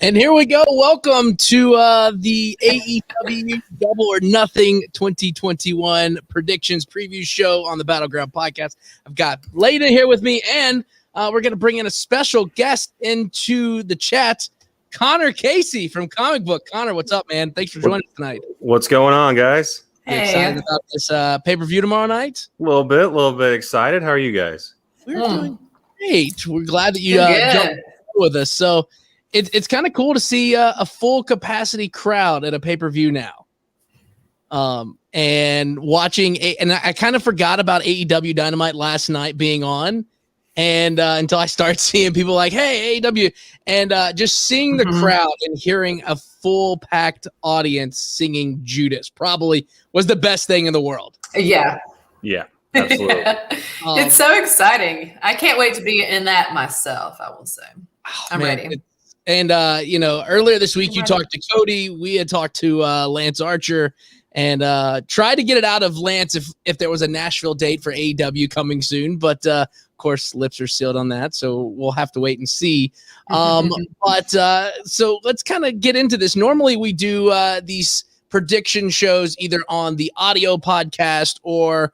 And here we go. Welcome to the AEW Double or Nothing 2021 predictions preview show on the Battleground podcast. I've got Leda here with me, and we're going to bring in a special guest into the chat, Connor Casey from Comic Book. Connor, what's up, man? Thanks for joining us tonight. What's going on, guys? You excited about this pay-per-view tomorrow night? A little bit excited. How are you guys? We're doing great. We're glad that you jumped with us. So it's kind of cool to see a full capacity crowd at a pay-per-view now. And watching, and I kind of forgot about AEW Dynamite last night being on, and until I start seeing people like, hey, AEW, and just seeing the crowd and hearing a full packed audience singing Judas probably was the best thing in the world. Yeah, absolutely. It's so exciting. I can't wait to be in that myself, I will say. I'm ready. And, earlier this week, you talked to Cody. We had talked to Lance Archer and tried to get it out of Lance if there was a Nashville date for AEW coming soon. But, of course, lips are sealed on that. So we'll have to wait and see. So let's kind of get into this. Normally, we do these prediction shows either on the audio podcast or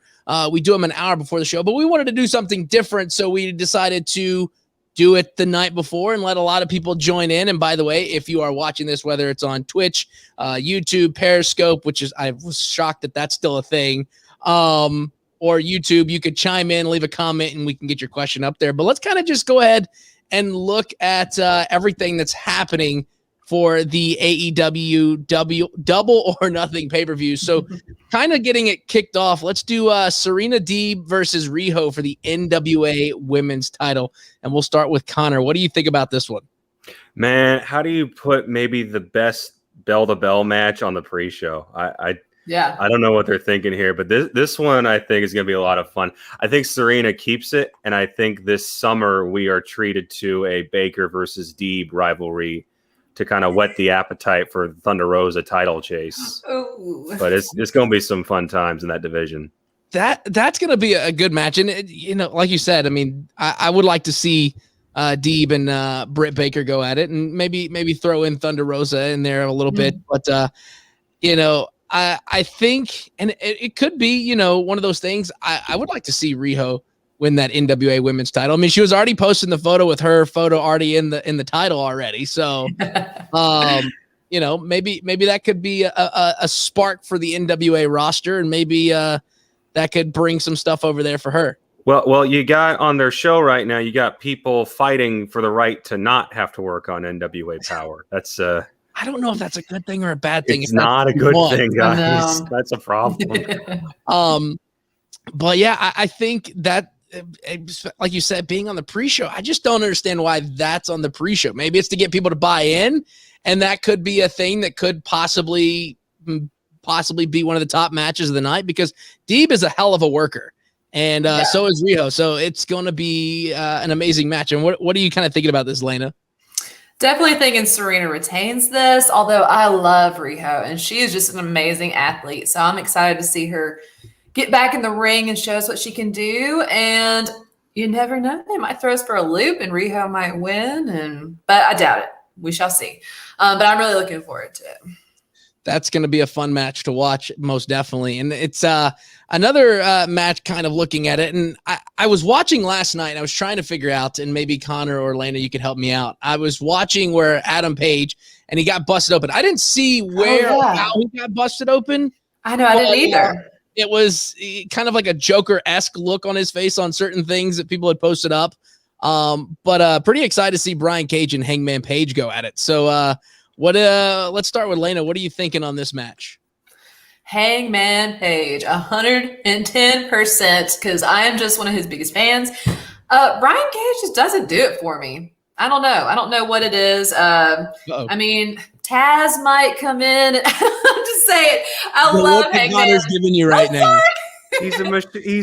we do them an hour before the show. But we wanted to do something different. So we decided to do it the night before and let a lot of people join in. And by the way, if you are watching this, whether it's on Twitch, YouTube, Periscope, which is, I was shocked that that's still a thing, or YouTube, you could chime in, leave a comment, and we can get your question up there. But let's kind of just go ahead and look at everything that's happening for the AEW Double or Nothing pay-per-view. So kind of getting it kicked off, let's do Serena Deeb versus Riho for the NWA women's title. And we'll start with Connor. What do you think about this one? Man, how do you put maybe the best bell-to-bell match on the pre-show? I don't know what they're thinking here, but this one I think is going to be a lot of fun. I think Serena keeps it, and I think this summer we are treated to a Baker versus Deeb rivalry to kind of whet the appetite for Thunder Rosa title chase. Ooh. But it's going to be some fun times in that division. That's going to be a good match. And, like you said, I mean, I would like to see Deeb and Britt Baker go at it, and maybe throw in Thunder Rosa in there a little bit. But, I think, and it could be, one of those things. I would like to see Riho win that NWA women's title. I mean, she was already posting the photo with her photo already in the title already. So, maybe that could be a spark for the NWA roster, and maybe that could bring some stuff over there for her. Well, you got on their show right now, you got people fighting for the right to not have to work on NWA Power. That's I don't know if that's a good thing or a bad thing. It's not a good thing, guys. That's a problem. But yeah, I think that, like you said, being on the pre-show, I just don't understand why that's on the pre-show. Maybe it's to get people to buy in, and that could be a thing that could possibly be one of the top matches of the night, because Deeb is a hell of a worker, and so is Riho. So it's going to be an amazing match. And what are you kind of thinking about this, Lena? Definitely thinking Serena retains this, although I love Riho, and she is just an amazing athlete. So I'm excited to see her get back in the ring and show us what she can do. And you never know, they might throw us for a loop and Riho might win. But I doubt it. We shall see. But I'm really looking forward to it. That's going to be a fun match to watch, most definitely. And it's another match kind of looking at it. And I was watching last night, and I was trying to figure out, and maybe Connor or Lena, you could help me out. I was watching where Adam Page, and he got busted open. I didn't see how he got busted open. I know, I didn't either. It was kind of like a Joker-esque look on his face on certain things that people had posted up. But pretty excited to see Brian Cage and Hangman Page go at it. So let's start with Lena. What are you thinking on this match? Hangman Page, 110%, because I am just one of his biggest fans. Brian Cage just doesn't do it for me. I don't know what it is. I mean, Taz might come in. I'm just saying, I love Hangman. Connor's giving you right now. He's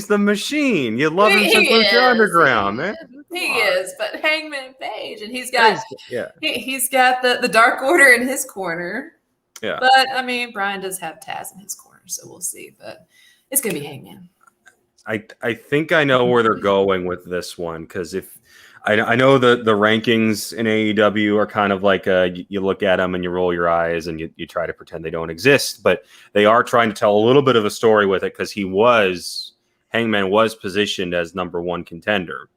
the machine. You love him since Lucha Underground, man. He is, but Hangman Page, and he's got the Dark Order in his corner. Yeah. But I mean, Brian does have Taz in his corner, so we'll see. But it's gonna be Hangman. I think I know where they're going with this one, because if I know the rankings in AEW are kind of like you look at them and you roll your eyes and you try to pretend they don't exist, but they are trying to tell a little bit of a story with it because Hangman was positioned as number one contender.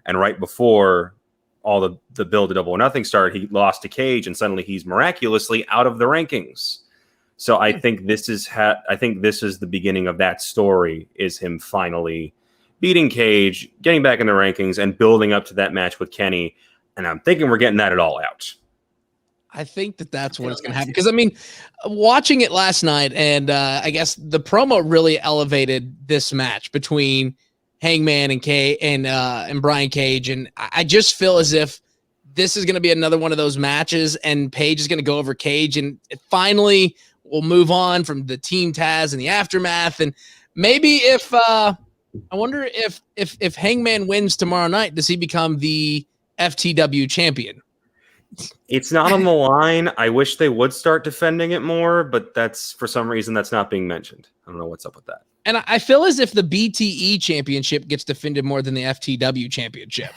And right before all the build to Double or Nothing started, he lost to Cage and suddenly he's miraculously out of the rankings. So I think this is the beginning of that story, is him finally beating Cage, getting back in the rankings, and building up to that match with Kenny. And I'm thinking we're getting that at All Out. I think that's what it's going to happen. Because, I mean, watching it last night, and I guess the promo really elevated this match between Hangman and Brian Cage. And I just feel as if this is going to be another one of those matches, and Page is going to go over Cage, and finally we'll move on from the Team Taz and the Aftermath. And maybe I wonder if Hangman wins tomorrow night, does he become the FTW champion? It's not on the line. I wish they would start defending it more, but for some reason that's not being mentioned. I don't know what's up with that. And I feel as if the BTE championship gets defended more than the FTW championship.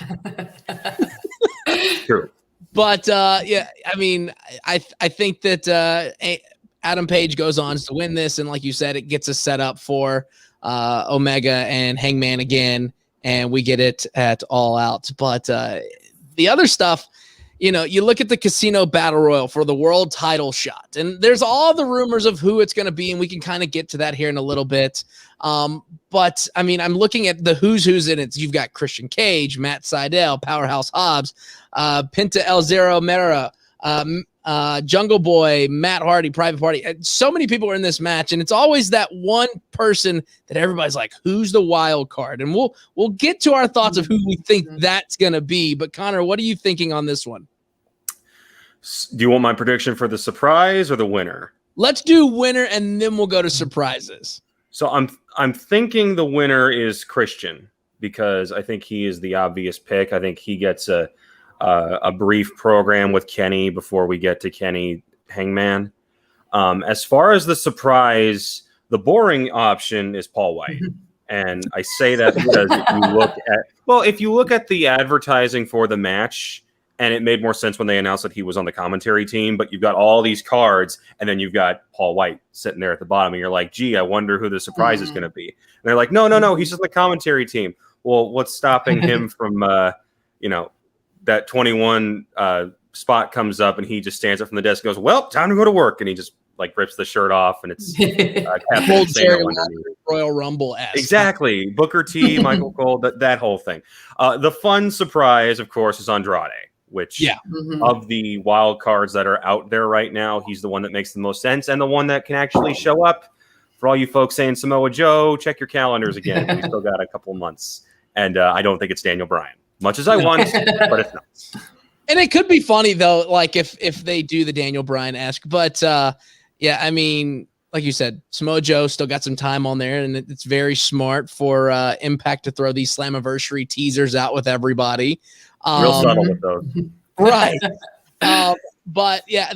True. But yeah, I mean, I think that Adam Page goes on to win this, and like you said, it gets us set up for Omega and Hangman again, and we get it at All Out. But the other stuff, you look at the Casino Battle Royal for the world title shot, and there's all the rumors of who it's going to be, and we can kind of get to that here in a little bit. But I mean, I'm looking at the who's in it. You've got Christian Cage, Matt Sydal, Powerhouse Hobbs, Penta El Zero Mera, Jungle Boy, Matt Hardy, Private Party. So many people are in this match, and it's always that one person that everybody's like, who's the wild card? And we'll get to our thoughts of who we think that's going to be. But Connor, what are you thinking on this one? Do you want my prediction for the surprise or the winner? Let's do winner, and then we'll go to surprises. So I'm thinking the winner is Christian, because I think he is the obvious pick. I think he gets a brief program with Kenny before we get to Kenny Hangman. As far as the surprise, the boring option is Paul White. And I say that because if you look at the advertising for the match, and it made more sense when they announced that he was on the commentary team, but you've got all these cards, and then you've got Paul White sitting there at the bottom, and you're like, gee, I wonder who the surprise is going to be. And they're like, no, he's just on the commentary team. Well, what's stopping him from, that 21 spot comes up, and he just stands up from the desk and goes, well, time to go to work. And he just rips the shirt off, and it's Royal Rumble-esque. Exactly. Booker T, Michael Cole, that whole thing. The fun surprise, of course, is Andrade, which of the wild cards that are out there right now, he's the one that makes the most sense and the one that can actually show up. For all you folks saying Samoa Joe, check your calendars again. We still got a couple months. And I don't think it's Daniel Bryan. Much as I want, but it's not. And it could be funny, though, like if they do the Daniel Bryan-esque. But, yeah, I mean, like you said, Samoa Joe still got some time on there, and it's very smart for Impact to throw these Slammiversary teasers out with everybody. Real subtle with those. Right. But, yeah,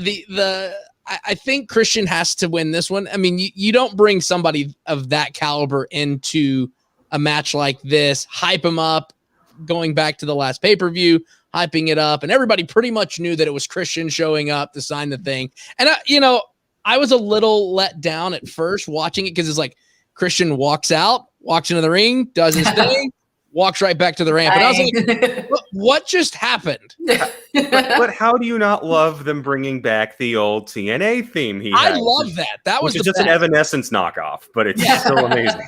I think Christian has to win this one. I mean, you don't bring somebody of that caliber into a match like this, hype him up, going back to the last pay-per-view, hyping it up, and everybody pretty much knew that it was Christian showing up to sign the thing. And, I was a little let down at first watching it because it's like Christian walks into the ring, does his thing, walks right back to the ramp. And I was like, what just happened? But how do you not love them bringing back the old TNA theme? I love that. That was just an Evanescence knockoff, but it's still amazing.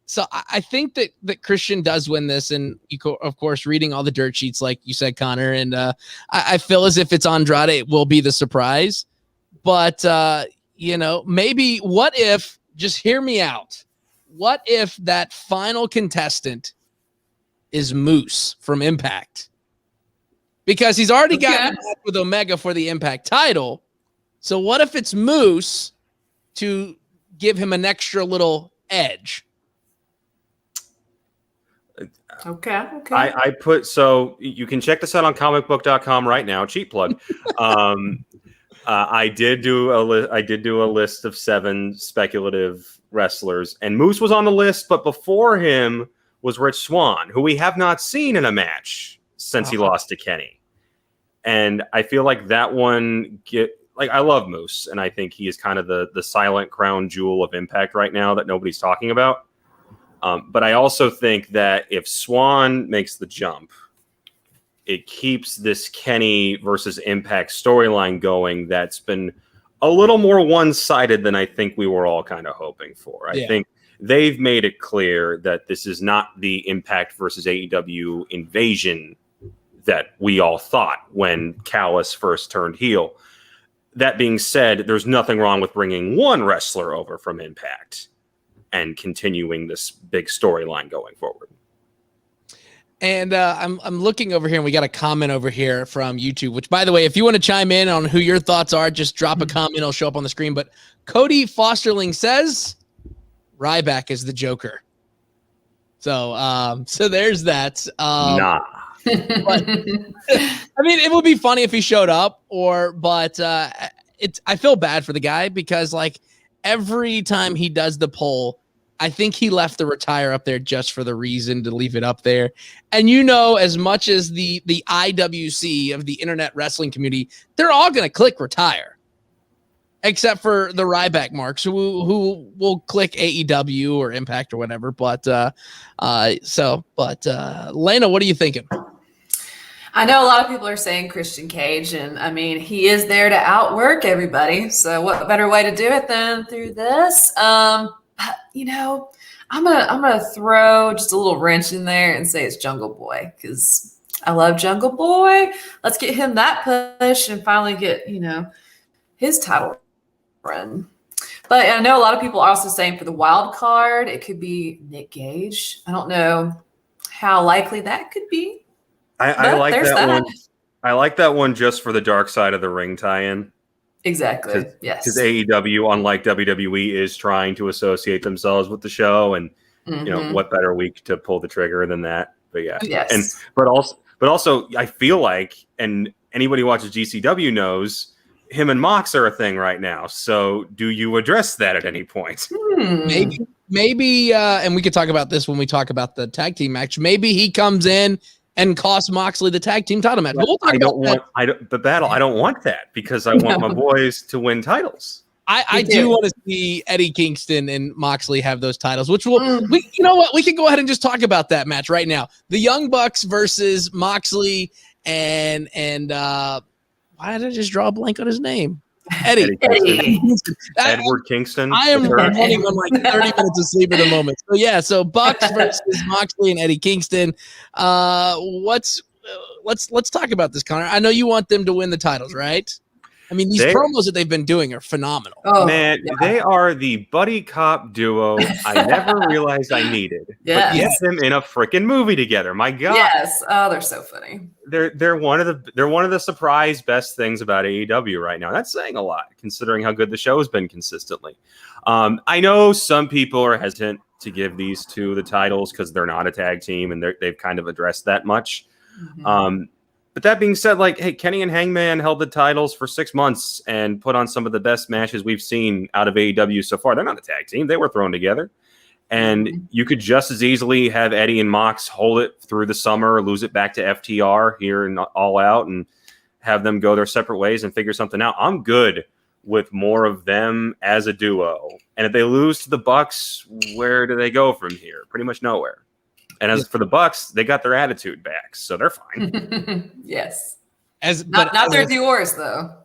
So I think that Christian does win this, and of course, reading all the dirt sheets, like you said, Connor, and I feel as if it's Andrade, it will be the surprise. But, maybe what if, just hear me out, what if that final contestant is Moose from Impact? Because he's already gotten back with Omega for the Impact title. So what if it's Moose to give him an extra little edge? Okay. So you can check this out on comicbook.com right now. Cheap plug. I did do a list of 7 speculative wrestlers, and Moose was on the list, but before him was Rich Swann, who we have not seen in a match since he lost to Kenny. And I feel like that one I love Moose, and I think he is kind of the silent crown jewel of Impact right now that nobody's talking about. But I also think that if Swann makes the jump, it keeps this Kenny versus Impact storyline going that's been a little more one-sided than I think we were all kind of hoping for. I think they've made it clear that this is not the Impact versus AEW invasion that we all thought when Callis first turned heel. That being said, there's nothing wrong with bringing one wrestler over from Impact and continuing this big storyline going forward. And I'm looking over here, and we got a comment over here from YouTube, which, by the way, if you want to chime in on who your thoughts are, just drop a comment. It'll show up on the screen. But Cody Fosterling says Ryback is the Joker. So there's that. Nah. But, I mean, it would be funny if he showed up, but I feel bad for the guy because, like, every time he does the poll, I think he left the retire up there just for the reason to leave it up there. And as much as the IWC of the internet wrestling community, they're all going to click retire, except for the Ryback marks who will click AEW or Impact or whatever. But Lena, what are you thinking? I know a lot of people are saying Christian Cage, and I mean, he is there to outwork everybody. So what better way to do it than through this? I'm gonna throw just a little wrench in there and say it's Jungle Boy because I love Jungle Boy. Let's get him that push and finally get his title run. But I know a lot of people are also saying for the wild card it could be Nick Gage. I don't know how likely that could be. I like that one. I like that one just for the Dark Side of the Ring tie-in. Exactly. Yes. Because AEW, unlike WWE, is trying to associate themselves with the show, and what better week to pull the trigger than that? But yeah, yes. But also, I feel like, and anybody who watches GCW knows, him and Mox are a thing right now. So, do you address that at any point? Maybe, and we could talk about this when we talk about the tag team match. Maybe he comes in and cost Moxley the tag team title match. We'll talk about that. I don't want that because I want my boys to win titles. I do want to see Eddie Kingston and Moxley have those titles, which we can go ahead and just talk about that match right now. The Young Bucks versus Moxley and why did I just draw a blank on his name? Eddie. Edward Kingston. I am running on like 30 minutes of sleep at the moment. So Bucks versus Moxley and Eddie Kingston. Let's talk about this, Connor. I know you want them to win the titles, right? I mean, these promos that they've been doing are phenomenal. Oh, man, they are the buddy cop duo I never realized I needed. But get them in a freaking movie together. My God. Yes. Oh, they're so funny. They're one of the surprise best things about AEW right now. That's saying a lot, considering how good the show has been consistently. I know some people are hesitant to give these two the titles because they're not a tag team, and they've kind of addressed that much. Mm-hmm. But that being said, hey, Kenny and Hangman held the titles for 6 months and put on some of the best matches we've seen out of AEW so far. They're not a tag team. They were thrown together. And you could just as easily have Eddie and Mox hold it through the summer, lose it back to FTR here and All Out, and have them go their separate ways and figure something out. I'm good with more of them as a duo. And if they lose to the Bucks, where do they go from here? Pretty much nowhere. And as for the Bucks, they got their attitude back, so they're fine. Yes. Not their Dior's, though.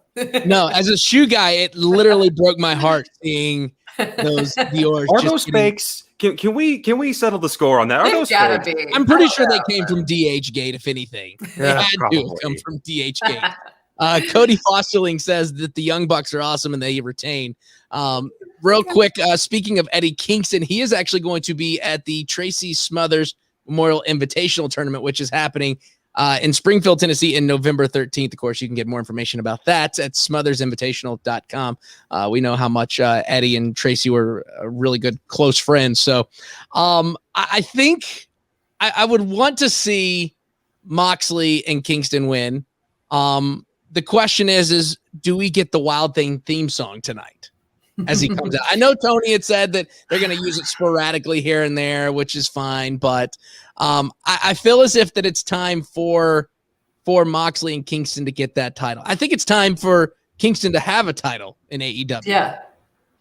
No, as a shoe guy, it literally broke my heart seeing those Dior's. Are those fakes? Can we settle the score on that? Are those gotta fakes? be. I'm pretty sure they came from DH Gate, if anything. They had to come from DH Gate. Cody Fosterling says that the Young Bucks are awesome and they retain. Real quick, speaking of Eddie Kingston, he is actually going to be at the Tracy Smothers Memorial Invitational Tournament, which is happening in Springfield, Tennessee in November 13th. Of course, you can get more information about that at smothersinvitational.com. We know how much Eddie and Tracy were really good, close friends. So I think I would want to see Moxley and Kingston win. The question is do we get the Wild Thing theme song tonight? as he comes out. I know Tony had said that they're going to use it sporadically here and there, which is fine, but I feel as if that it's time for Moxley and Kingston to get that title. I think it's time for Kingston to have a title in AEW. Yeah.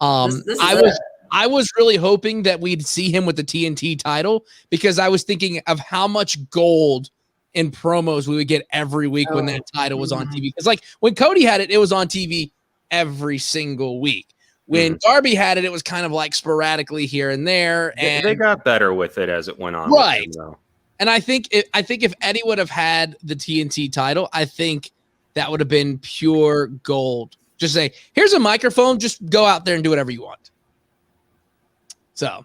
I was really hoping that we'd see him with the TNT title because I was thinking of how much gold in promos we would get every week when that title was on TV. Because like when Cody had it, it was on TV every single week. When Darby had it, it was kind of like sporadically here and there. And they got better with it as it went on. Right. With him, and I think if Eddie would have had the TNT title, I think that would have been pure gold. Just say, here's a microphone. Just go out there and do whatever you want. So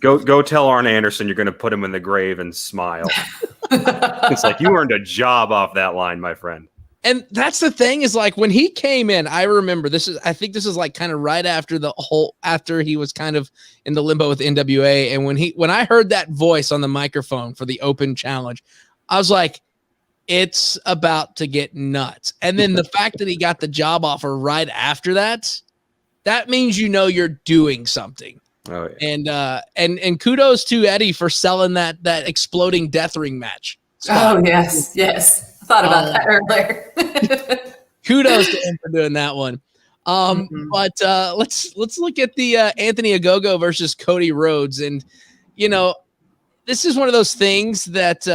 go tell Arn Anderson you're going to put him in the grave and smile. It's like you earned a job off that line, my friend. And that's the thing is like when he came in, I remember I think this is like kind of right after after he was kind of in the limbo with NWA. And when I heard that voice on the microphone for the open challenge, I was like, it's about to get nuts. And then the fact that he got the job offer right after that means you're doing something. Oh, yeah. And kudos to Eddie for selling that exploding death ring match. Oh yes. I thought about that earlier. Kudos to him for doing that one. But let's look at the Anthony Ogogo versus Cody Rhodes, and this is one of those things that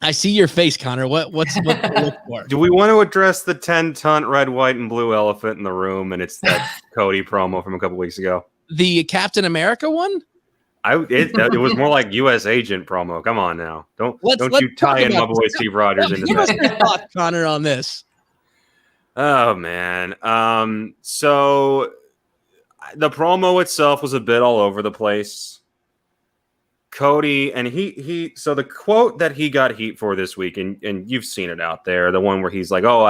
I see your face, Connor. What's to look for? Do we want to address the 10-ton red, white, and blue elephant in the room? And it's that Cody promo from a couple weeks ago. The Captain America one? It was more like U.S. agent promo. Come on now. Don't you tie in my boy Steve Rogers into that. Give us your thoughts, Connor, on this. Oh, man. So the promo itself was a bit all over the place. Cody, and so the quote that he got heat for this week, and you've seen it out there, the one where he's like, oh,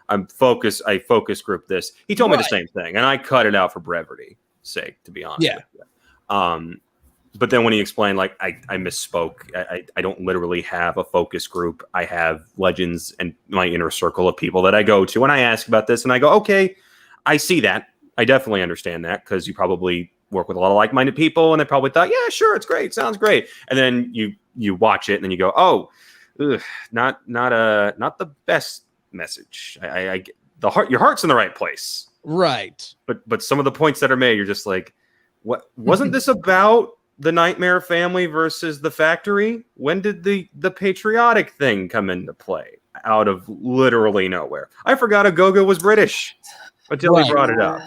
I'm focused. I focus group this. He told me the same thing, and I cut it out for brevity's sake, to be honest with you. But then when he explained, like, I misspoke. I don't literally have a focus group. I have legends and my inner circle of people that I go to. And I ask about this, and I go, okay, I see that. I definitely understand that because you probably work with a lot of like-minded people, and they probably thought, yeah, sure, it's great, sounds great. And then you watch it, and then you go, oh, not the best message. Your heart's in the right place, right? But some of the points that are made, you're just like, what? Wasn't this about the Nightmare Family versus the Factory? When did the patriotic thing come into play out of literally nowhere? I forgot Ogogo was British until he brought it up.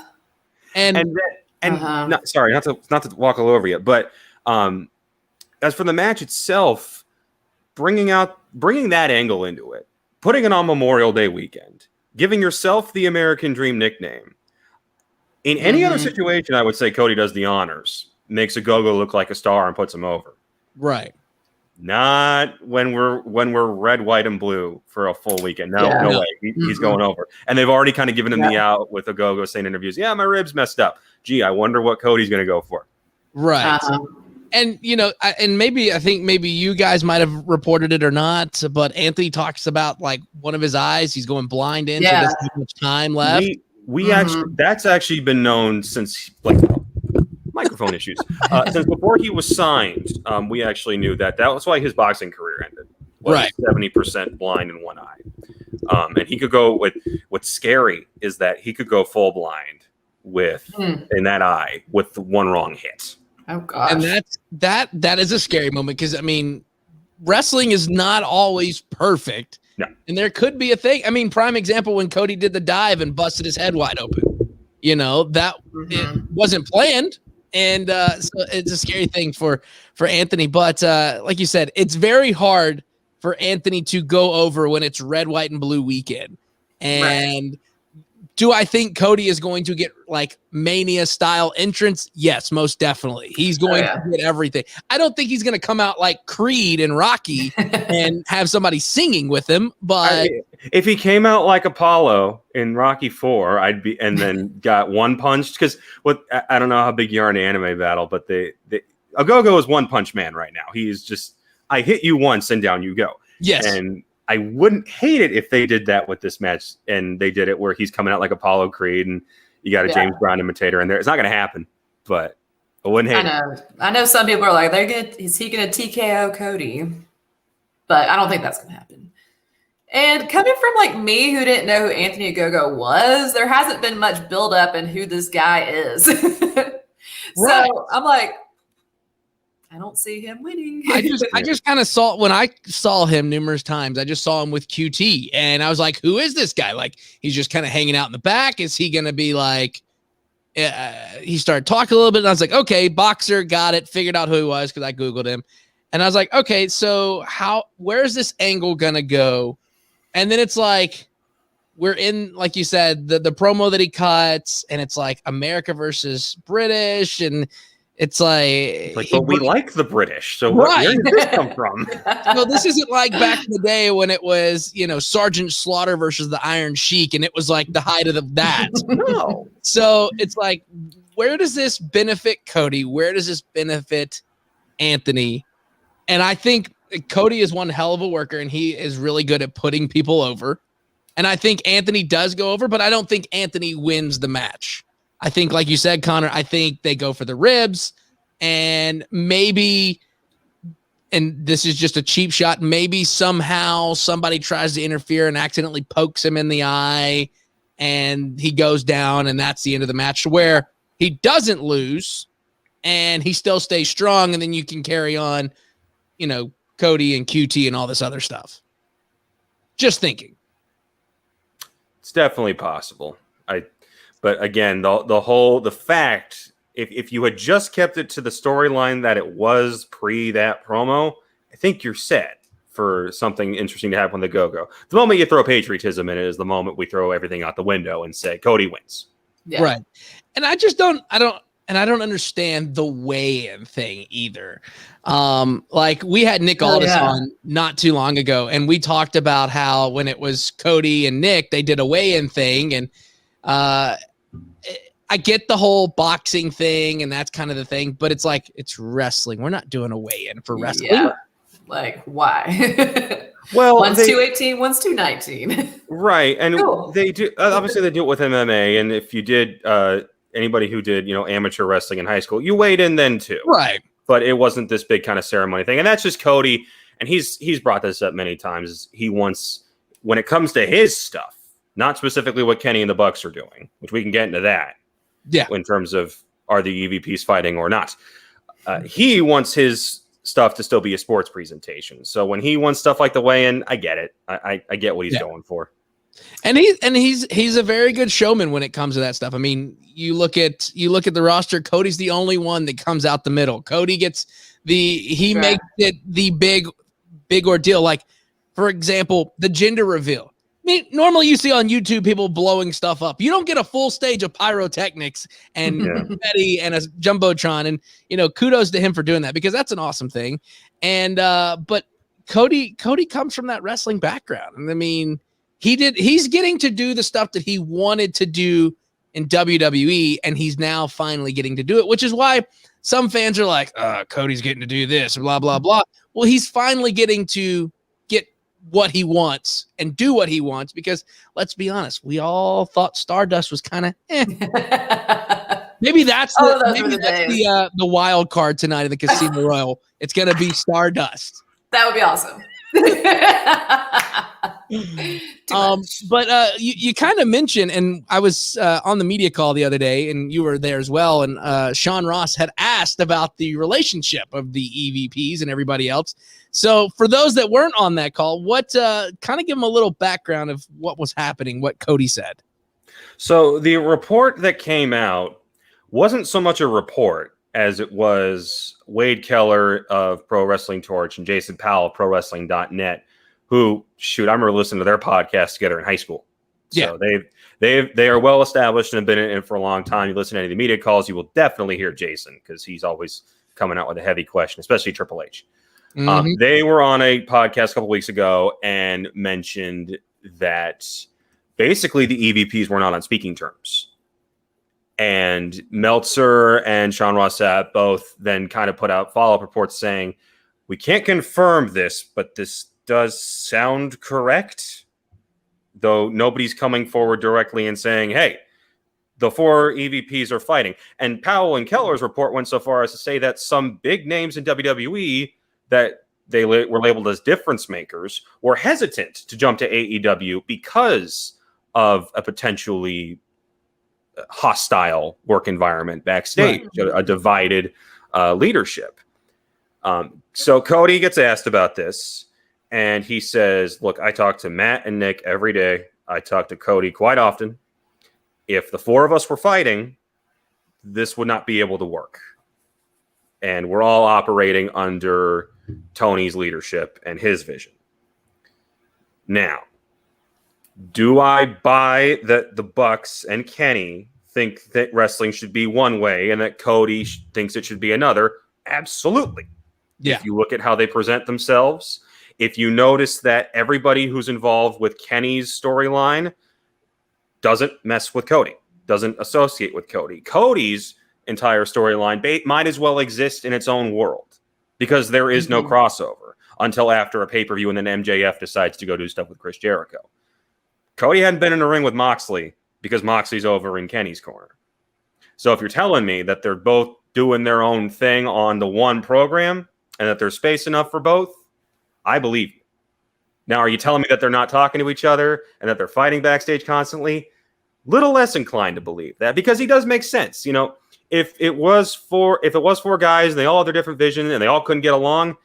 Not to walk all over you, but as for the match itself, bringing that angle into it, putting it on Memorial Day weekend, giving yourself the American Dream nickname. In any other situation, I would say Cody does the honors, makes Ogogo look like a star, and puts him over. Right. Not when we're red, white, and blue for a full weekend. No way. He's going over. And they've already kind of given him the out with Ogogo saying in interviews, yeah, my ribs messed up. Gee, I wonder what Cody's going to go for. Right. And, I think maybe you guys might have reported it or not, but Anthony talks about like one of his eyes. He's going blind in, so there's not much time left. We actually, that's actually been known since microphone issues. Since before he was signed, we actually knew that. That was why his boxing career ended. Right. 70% blind in one eye. And he could go with, what's scary is that he could go full blind in that eye with one wrong hit. Oh gosh. And that is a scary moment because wrestling is not always perfect. No. And there could be a thing. Prime example when Cody did the dive and busted his head wide open. It wasn't planned. And so it's a scary thing for Anthony. But like you said, it's very hard for Anthony to go over when it's red, white, and blue weekend. And do I think Cody is going to get like Mania style entrance? Yes, most definitely. He's going to get everything. I don't think he's going to come out like Creed and Rocky and have somebody singing with him. But if he came out like Apollo in Rocky IV, and then got one punched, because I don't know how big you are in the anime battle, but Ogogo is one punch man right now. He is just, I hit you once and down you go. Yes. And I wouldn't hate it if they did that with this match, and they did it where he's coming out like Apollo Creed, and you got a James Brown imitator in there. It's not going to happen, but I wouldn't hate it. I know some people are like, is he going to TKO Cody? But I don't think that's going to happen. And coming from like me, who didn't know who Anthony Ogogo was, there hasn't been much buildup in who this guy is. So I'm like, I don't see him winning. I just kind of saw, when I saw him numerous times, I just saw him with QT, and I was like, who is this guy? Like, he's just kind of hanging out in the back. Is he going to be like, he started talking a little bit, and I was like, okay, boxer, got it, figured out who he was because I Googled him. And I was like, okay, so where's this angle going to go? And then it's like, we're in, like you said, the promo that he cuts, and it's like America versus British, and it's like but we like the British, so where did this come from? No, this isn't like back in the day when it was, Sergeant Slaughter versus the Iron Sheik, and it was like the height of that. No. So it's like, where does this benefit Cody? Where does this benefit Anthony? And I think Cody is one hell of a worker, and he is really good at putting people over. And I think Anthony does go over, but I don't think Anthony wins the match. I think, like you said, Connor, I think they go for the ribs, and maybe, and this is just a cheap shot, maybe somehow somebody tries to interfere and accidentally pokes him in the eye, and he goes down, and that's the end of the match, where he doesn't lose, and he still stays strong, and then you can carry on, Cody and QT and all this other stuff. Just thinking. It's definitely possible. But again, the fact, if you had just kept it to the storyline that it was pre that promo, I think you're set for something interesting to happen on the Go-Go. The moment you throw patriotism in it is the moment we throw everything out the window and say Cody wins. Yeah. Right. And I don't understand the weigh-in thing either. Like, we had Nick Aldis on not too long ago, and we talked about how when it was Cody and Nick, they did a weigh-in thing, and I get the whole boxing thing, and that's kind of the thing, but it's like, it's wrestling. We're not doing a weigh-in for wrestling. Yeah. Like, why? Well, one's 218, one's 219. Right, and they do. Obviously, they do it with MMA, and if you did, anybody who did, amateur wrestling in high school, you weighed in then too. Right. But it wasn't this big kind of ceremony thing, and that's just Cody. And he's brought this up many times. He wants, when it comes to his stuff, not specifically what Kenny and the Bucks are doing, which we can get into that. Yeah. In terms of, are the EVPs fighting or not? He wants his stuff to still be a sports presentation. So when he wants stuff like the weigh-in, I get it. I get what he's going for. And he's a very good showman when it comes to that stuff. I mean, you look at the roster. Cody's the only one that comes out the middle. Cody gets makes it the big ordeal. Like, for example, the gender reveal. I mean, normally you see on YouTube people blowing stuff up. You don't get a full stage of pyrotechnics and confetti and a jumbotron. And kudos to him for doing that, because that's an awesome thing. And but Cody comes from that wrestling background, and I mean, he's getting to do the stuff that he wanted to do in WWE, and he's now finally getting to do it, which is why some fans are like, Cody's getting to do this, blah, blah, blah. Well, he's finally getting to get what he wants and do what he wants, because let's be honest, we all thought Stardust was kind of Maybe that's the wild card tonight in the Casino Royale. It's going to be Stardust. That would be awesome. But you kind of mentioned, and I was on the media call the other day, and you were there as well, and Sean Ross had asked about the relationship of the EVPs and everybody else. So for those that weren't on that call, what kind of give them a little background of what was happening, what Cody said. So the report that came out wasn't so much a report as it was Wade Keller of Pro Wrestling Torch and Jason Powell of ProWrestling.net, who, I remember listening to their podcast together in high school. So they are well established and have been in it for a long time. You listen to any of the media calls, you will definitely hear Jason, because he's always coming out with a heavy question, especially Triple H. Mm-hmm. They were on a podcast a couple weeks ago and mentioned that basically the EVPs were not on speaking terms. And Meltzer and Sean Ross Sapp both then kind of put out follow-up reports saying, we can't confirm this, but this does sound correct. Though nobody's coming forward directly and saying, hey, the 4 EVPs are fighting. And Powell and Keller's report went so far as to say that some big names in WWE that they were labeled as difference makers were hesitant to jump to AEW because of a potentially hostile work environment backstage, right. a divided leadership. So Cody gets asked about this, and he says, look, I talk to Matt and Nick every day. I talk to Cody quite often. If the 4 of us were fighting, this would not be able to work. And we're all operating under Tony's leadership and his vision. Now, do I buy that the Bucks and Kenny think that wrestling should be one way and that Cody thinks it should be another? Absolutely. Yeah. If you look at how they present themselves, if you notice that everybody who's involved with Kenny's storyline doesn't mess with Cody, doesn't associate with Cody. Cody's entire storyline might as well exist in its own world because there is no crossover until after a pay-per-view and then MJF decides to go do stuff with Chris Jericho. Cody hadn't been in a ring with Moxley because Moxley's over in Kenny's corner. So if you're telling me that they're both doing their own thing on the one program and that there's space enough for both, I believe you. Now, are you telling me that they're not talking to each other and that they're fighting backstage constantly? Little less inclined to believe that, because he does make sense. You know, if it was 4 guys and they all have their different vision and they all couldn't get along,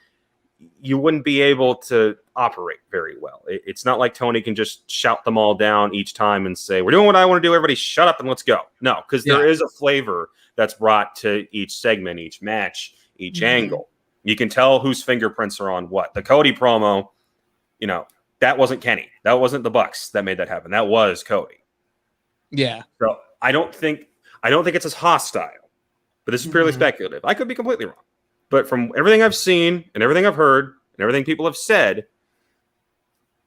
you wouldn't be able to operate very well. It's not like Tony can just shout them all down each time and say, we're doing what I want to do. Everybody shut up and let's go. No, because there is a flavor that's brought to each segment, each match, each angle. You can tell whose fingerprints are on what. The Cody promo, you know, that wasn't Kenny. That wasn't the Bucks that made that happen. That was Cody. Yeah. So I don't think it's as hostile, but this is purely speculative. I could be completely wrong. But from everything I've seen and everything I've heard and everything people have said,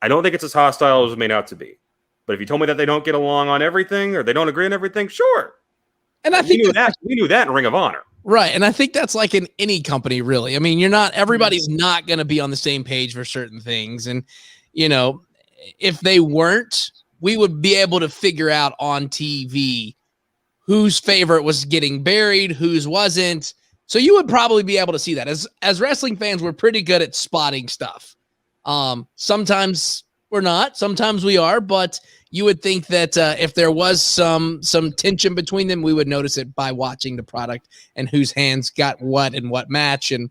I don't think it's as hostile as it made out to be. But if you told me that they don't get along on everything or they don't agree on everything, sure. And I think we knew that in Ring of Honor. Right. And I think that's like in any company, really. I mean, everybody's not going to be on the same page for certain things. And, you know, if they weren't, we would be able to figure out on TV whose favorite was getting buried, whose wasn't. So you would probably be able to see that. As wrestling fans, we're pretty good at spotting stuff. Sometimes we're not, sometimes we are, but you would think that if there was some tension between them, we would notice it by watching the product and whose hands got what in what match. And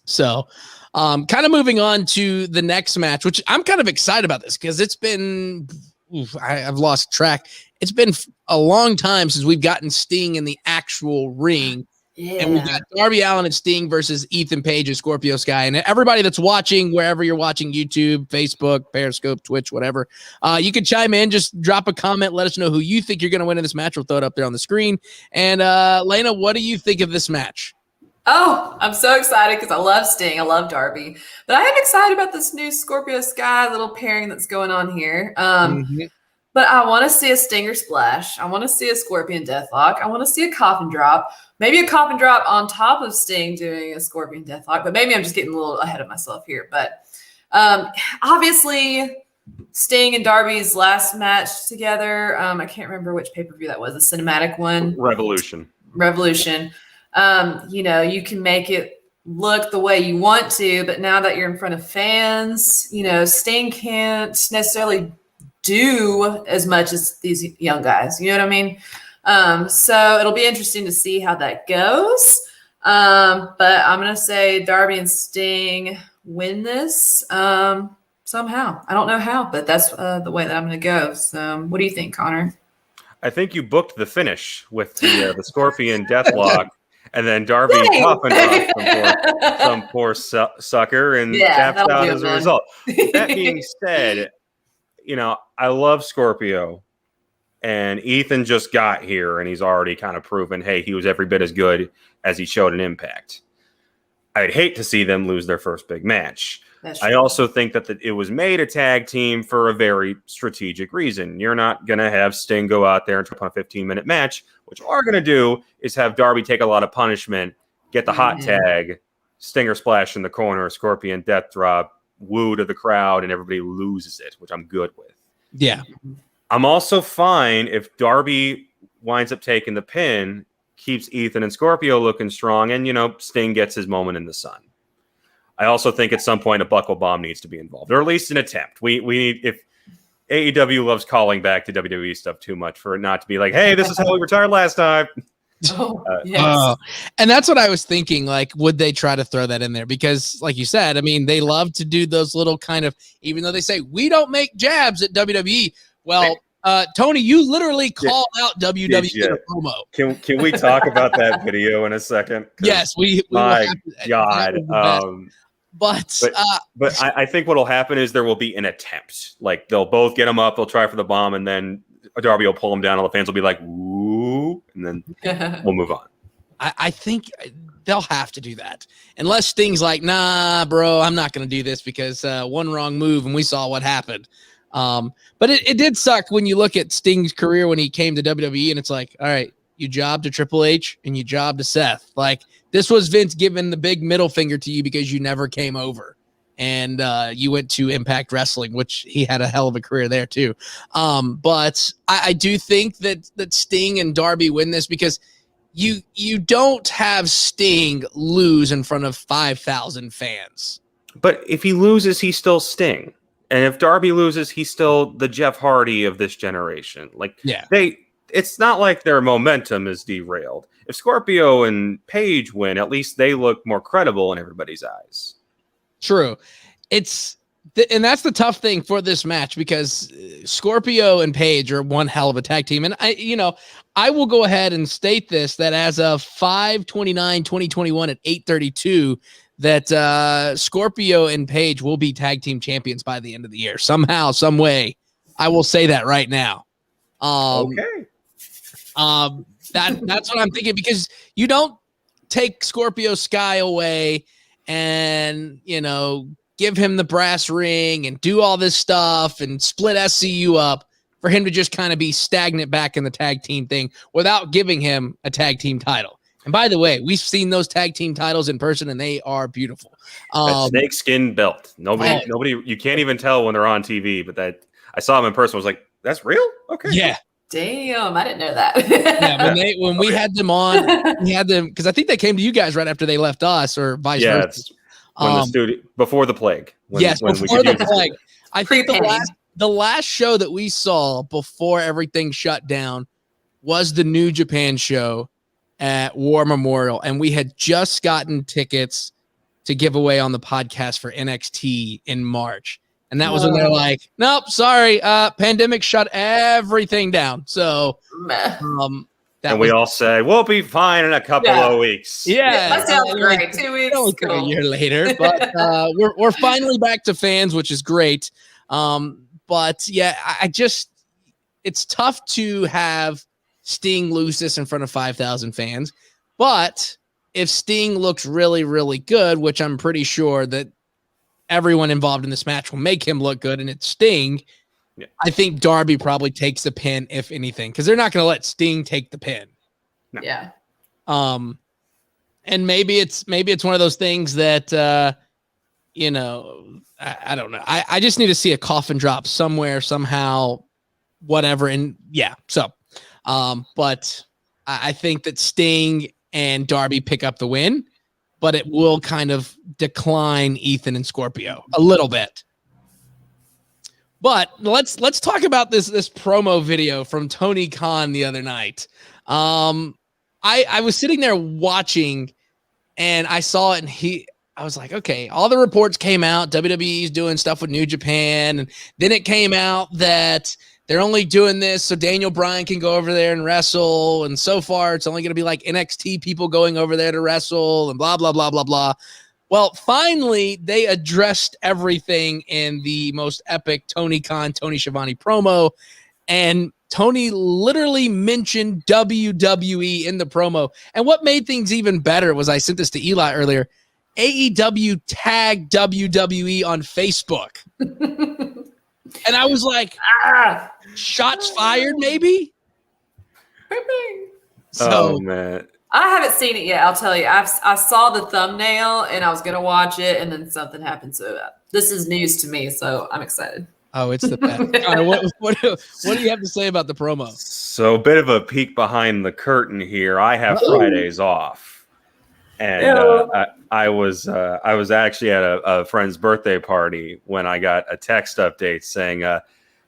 so kind of moving on to the next match, which I'm kind of excited about this because it's been, I've lost track. It's been a long time since we've gotten Sting in the actual ring. Yeah. And we've got Darby Allin and Sting versus Ethan Page and Scorpio Sky. And everybody that's watching, wherever you're watching, YouTube, Facebook, Periscope, Twitch, whatever, you can chime in, just drop a comment, let us know who you think you're going to win in this match. We'll throw it up there on the screen. And Lena, what do you think of this match? Oh, I'm so excited because I love Sting. I love Darby. But I am excited about this new Scorpio Sky little pairing that's going on here. But I want to see a Stinger Splash. I want to see a Scorpion Deathlock. I want to see a coffin drop. Maybe a coffin drop on top of Sting doing a Scorpion Deathlock. But maybe I'm just getting a little ahead of myself here. But obviously, Sting and Darby's last match together, I can't remember which pay-per-view that was, the cinematic one. Revolution. You know, you can make it look the way you want to, but now that you're in front of fans, you know, Sting can't necessarily do as much as these young guys. You know what I mean? So it'll be interesting to see how that goes. But I'm going to say Darby and Sting win this somehow. I don't know how, but that's the way that I'm going to go. So what do you think, Connor? I think you booked the finish with the Scorpion Deathlock. And then Darby coffin drops some poor sucker and taps out as a result. That being said, you know, I love Scorpio, and Ethan just got here, and he's already kind of proven, hey, he was every bit as good as he showed in Impact. I'd hate to see them lose their first big match. I also think that it was made a tag team for a very strategic reason. You're not going to have Sting go out there and try a 15-minute match. What you are going to do is have Darby take a lot of punishment, get the hot tag, Stinger Splash in the corner, Scorpion Death Drop, woo to the crowd, and everybody loses it, which I'm good with. Yeah. I'm also fine if Darby winds up taking the pin, keeps Ethan and Scorpio looking strong, and, Sting gets his moment in the sun. I also think at some point a buckle bomb needs to be involved, or at least an attempt. We need, if AEW loves calling back to WWE stuff too much, for it not to be like, hey, this is how we retired last time. Yes. And that's what I was thinking. Like, would they try to throw that in there? Because, like you said, I mean, they love to do those little kind of, even though they say we don't make jabs at WWE. Well, Tony, you literally called out WWE in a promo. Can we talk about that video in a second? Yes, we my God. But I think what will happen is there will be an attempt. Like, they'll both get him up, they'll try for the bomb, and then Darby will pull him down. All the fans will be like, "Woo!" and then we'll move on. I think they'll have to do that unless Sting's like, "Nah, bro, I'm not going to do this because one wrong move and we saw what happened." But it did suck when you look at Sting's career when he came to WWE, and it's like, all right, you jobbed to Triple H and you jobbed to Seth. Like, this was Vince giving the big middle finger to you because you never came over. And you went to Impact Wrestling, which he had a hell of a career there too. But I do think that Sting and Darby win this because you don't have Sting lose in front of 5,000 fans. But if he loses, he's still Sting. And if Darby loses, he's still the Jeff Hardy of this generation. Like, it's not like their momentum is derailed. If Scorpio and Paige win, at least they look more credible in everybody's eyes. True. And that's the tough thing for this match because Scorpio and Paige are one hell of a tag team. And I will go ahead and state this, that as of 5/29/2021 at 8:32, that Scorpio and Paige will be tag team champions by the end of the year. Somehow, some way. I will say that right now. Okay. That's what I'm thinking, because you don't take Scorpio Sky away and, give him the brass ring and do all this stuff and split SCU up for him to just kind of be stagnant back in the tag team thing without giving him a tag team title. And by the way, we've seen those tag team titles in person and they are beautiful. That snakeskin belt. Nobody, you can't even tell when they're on TV, but that I saw them in person. I was like, that's real? Okay. Yeah. Damn, I didn't know that. Yeah, when we had them on, we had them because I think they came to you guys right after they left us, or vice versa. When the studio, before the plague. Before the plague. I think the last show that we saw before everything shut down was the New Japan show at War Memorial, and we had just gotten tickets to give away on the podcast for NXT in March. And that was when they're like, nope, sorry, pandemic shut everything down. So, and we all say, we'll be fine in a couple of weeks. Yeah. That sounds great. 2 weeks. Cool. A year later. But we're finally back to fans, which is great. But yeah, it's tough to have Sting lose this in front of 5,000 fans. But if Sting looks really, really good, which I'm pretty sure that everyone involved in this match will make him look good, and it's Sting, I think Darby probably takes the pin, if anything, because they're not going to let Sting take the pin. No. Yeah. And maybe it's one of those things that I don't know. I just need to see a coffin drop somewhere, somehow, whatever. And so but I think that Sting and Darby pick up the win, but it will kind of decline Ethan and Scorpio a little bit. But let's talk about this promo video from Tony Khan the other night. I was sitting there watching, and I saw it, and I was like, okay, all the reports came out. WWE's doing stuff with New Japan, and then it came out that they're only doing this so Daniel Bryan can go over there and wrestle. And so far, it's only going to be like NXT people going over there to wrestle and blah, blah, blah, blah, blah. Well, finally, they addressed everything in the most epic Tony Khan, Tony Schiavone promo. And Tony literally mentioned WWE in the promo. And what made things even better was, I sent this to Eli earlier, AEW tagged WWE on Facebook. And I was like, shots fired, maybe? So, man. I haven't seen it yet, I'll tell you. I saw the thumbnail, and I was going to watch it, and then something happened. So this is news to me, so I'm excited. Oh, it's the best. All right, what do you have to say about the promo? So a bit of a peek behind the curtain here. I have Fridays off, and I was actually at a friend's birthday party when I got a text update saying,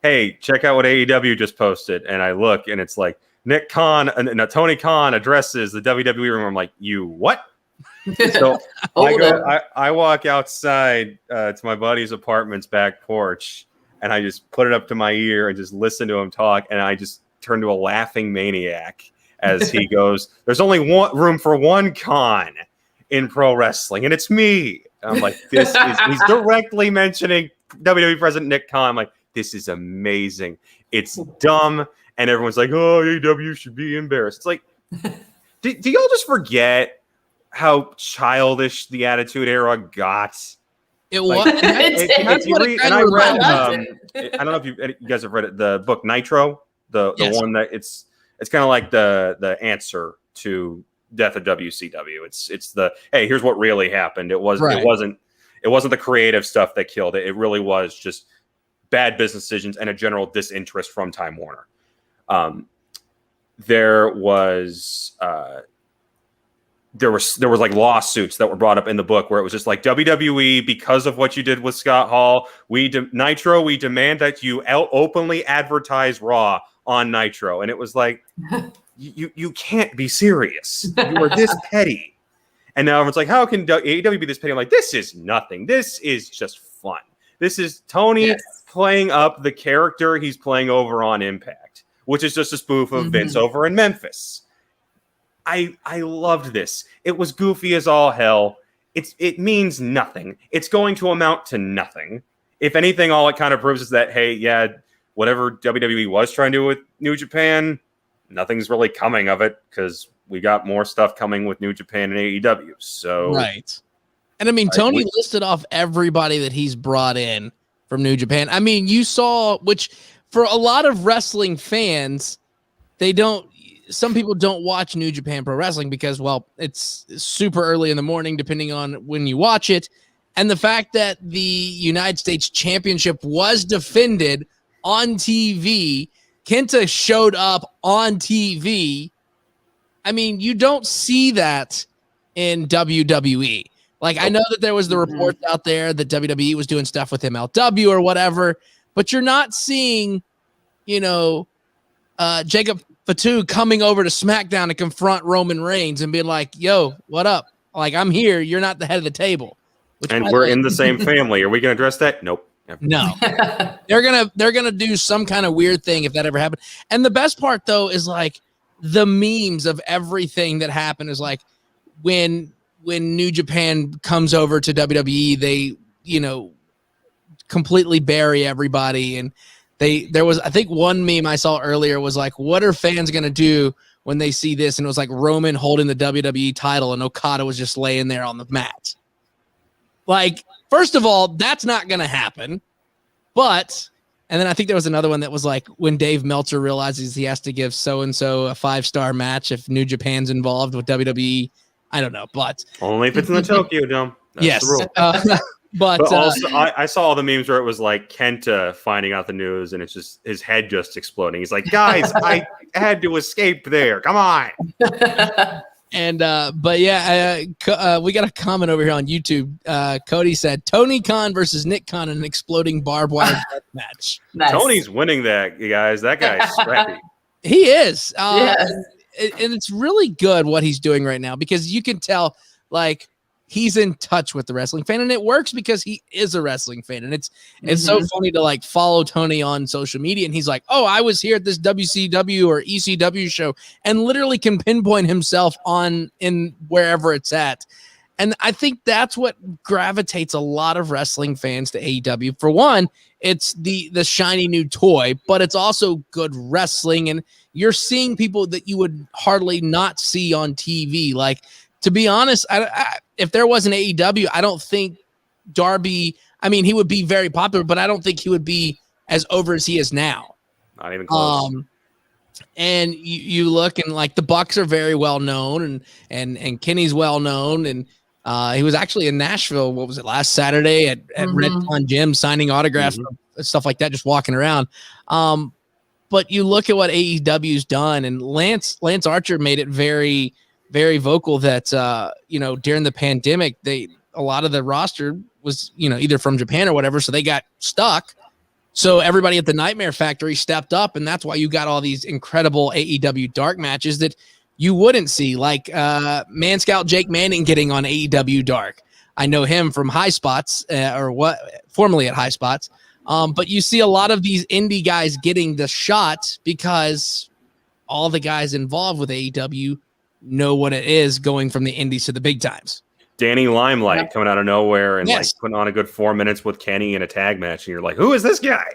"Hey, check out what AEW just posted." And I look, and it's like Nick Khan and Tony Khan addresses the WWE room. I'm like, "You what?" So I walk outside to my buddy's apartment's back porch. And I just put it up to my ear and just listen to him talk. And I just turn to a laughing maniac as he goes, "There's only room for one Khan in pro wrestling, and it's me." And I'm like, he's directly mentioning WWE President Nick Khan. I'm like, this is amazing. It's dumb. And everyone's like, "Oh, AEW should be embarrassed." It's like, do y'all just forget how childish the Attitude Era got? It was. I don't know if you guys have read it. The book Nitro, the one that it's kind of like the answer to Death of WCW. It's the, hey, here's what really happened. It wasn't the creative stuff that killed it. It really was just bad business decisions and a general disinterest from Time Warner. There was like lawsuits that were brought up in the book where it was just like, WWE, because of what you did with Scott Hall, Nitro, we demand that you openly advertise Raw on Nitro. And it was like, you can't be serious. You are this petty. And now everyone's like, how can AEW be this petty? I'm like, this is nothing. This is just fun. This is Tony playing up the character he's playing over on Impact, which is just a spoof of Vince over in Memphis. I loved this. It was goofy as all hell. It means nothing. It's going to amount to nothing. If anything, all it kind of proves is that, hey, yeah, whatever WWE was trying to do with New Japan, nothing's really coming of it because we got more stuff coming with New Japan and AEW. So right. And I mean, Tony listed off everybody that he's brought in from New Japan. I mean, you saw, which for a lot of wrestling fans, some people don't watch New Japan Pro Wrestling because, well, it's super early in the morning, depending on when you watch it. And the fact that the United States Championship was defended on TV, Kenta showed up on TV. I mean, you don't see that in WWE. Like, I know that there was the reports out there that WWE was doing stuff with MLW or whatever, but you're not seeing, Jacob Fatu coming over to SmackDown to confront Roman Reigns and being like, "Yo, what up? Like, I'm here. You're not the head of the table." And we're in the same family. Are we going to address that? Nope. No. They're gonna do some kind of weird thing if that ever happened. And the best part though is like the memes of everything that happened is like when New Japan comes over to WWE, they completely bury everybody. And there was, I think one meme I saw earlier was like, what are fans going to do when they see this? And it was like Roman holding the WWE title and Okada was just laying there on the mat. Like, first of all, that's not going to happen. But, and then I think there was another one that was like when Dave Meltzer realizes he has to give so-and-so a 5-star match if New Japan's involved with WWE. I don't know, but. Only if it's in the Tokyo Dome. That's yes. the rule. But also, I saw all the memes where it was like Kenta finding out the news and it's just his head just exploding. He's like, "Guys, I had to escape there. Come on." And but yeah, we got a comment over here on YouTube. Cody said Tony Khan versus Nick Khan in an exploding barbed wire match. Nice. Tony's winning that, you guys. That guy's scrappy. He is. Yes. And it's really good what he's doing right now because you can tell like he's in touch with the wrestling fan, and it works because he is a wrestling fan. And it's so funny to like follow Tony on social media. And he's like, "Oh, I was here at this WCW or ECW show," and literally can pinpoint himself in wherever it's at. And I think that's what gravitates a lot of wrestling fans to AEW. For one, it's the shiny new toy, but it's also good wrestling. And you're seeing people that you would hardly not see on TV. Like, to be honest, if there was an AEW, I don't think Darby, I mean, he would be very popular, but I don't think he would be as over as he is now. Not even close. And you look and like the Bucks are very well known and Kenny's well known. And he was actually in Nashville. What was it, last Saturday at Red Pond Gym signing autographs stuff like that, just walking around. But you look at what AEW's done, and Lance Archer made it very, very vocal that, during the pandemic, a lot of the roster was, either from Japan or whatever. So they got stuck. So everybody at the Nightmare Factory stepped up, and that's why you got all these incredible AEW Dark matches that you wouldn't see, like Man Scout Jake Manning getting on AEW Dark. I know him from High Spots, formerly at High Spots. But you see a lot of these indie guys getting the shot because all the guys involved with AEW know what it is going from the indies to the big times. Danny Limelight coming out of nowhere and like putting on a good 4 minutes with Kenny in a tag match, and you're like, who is this guy?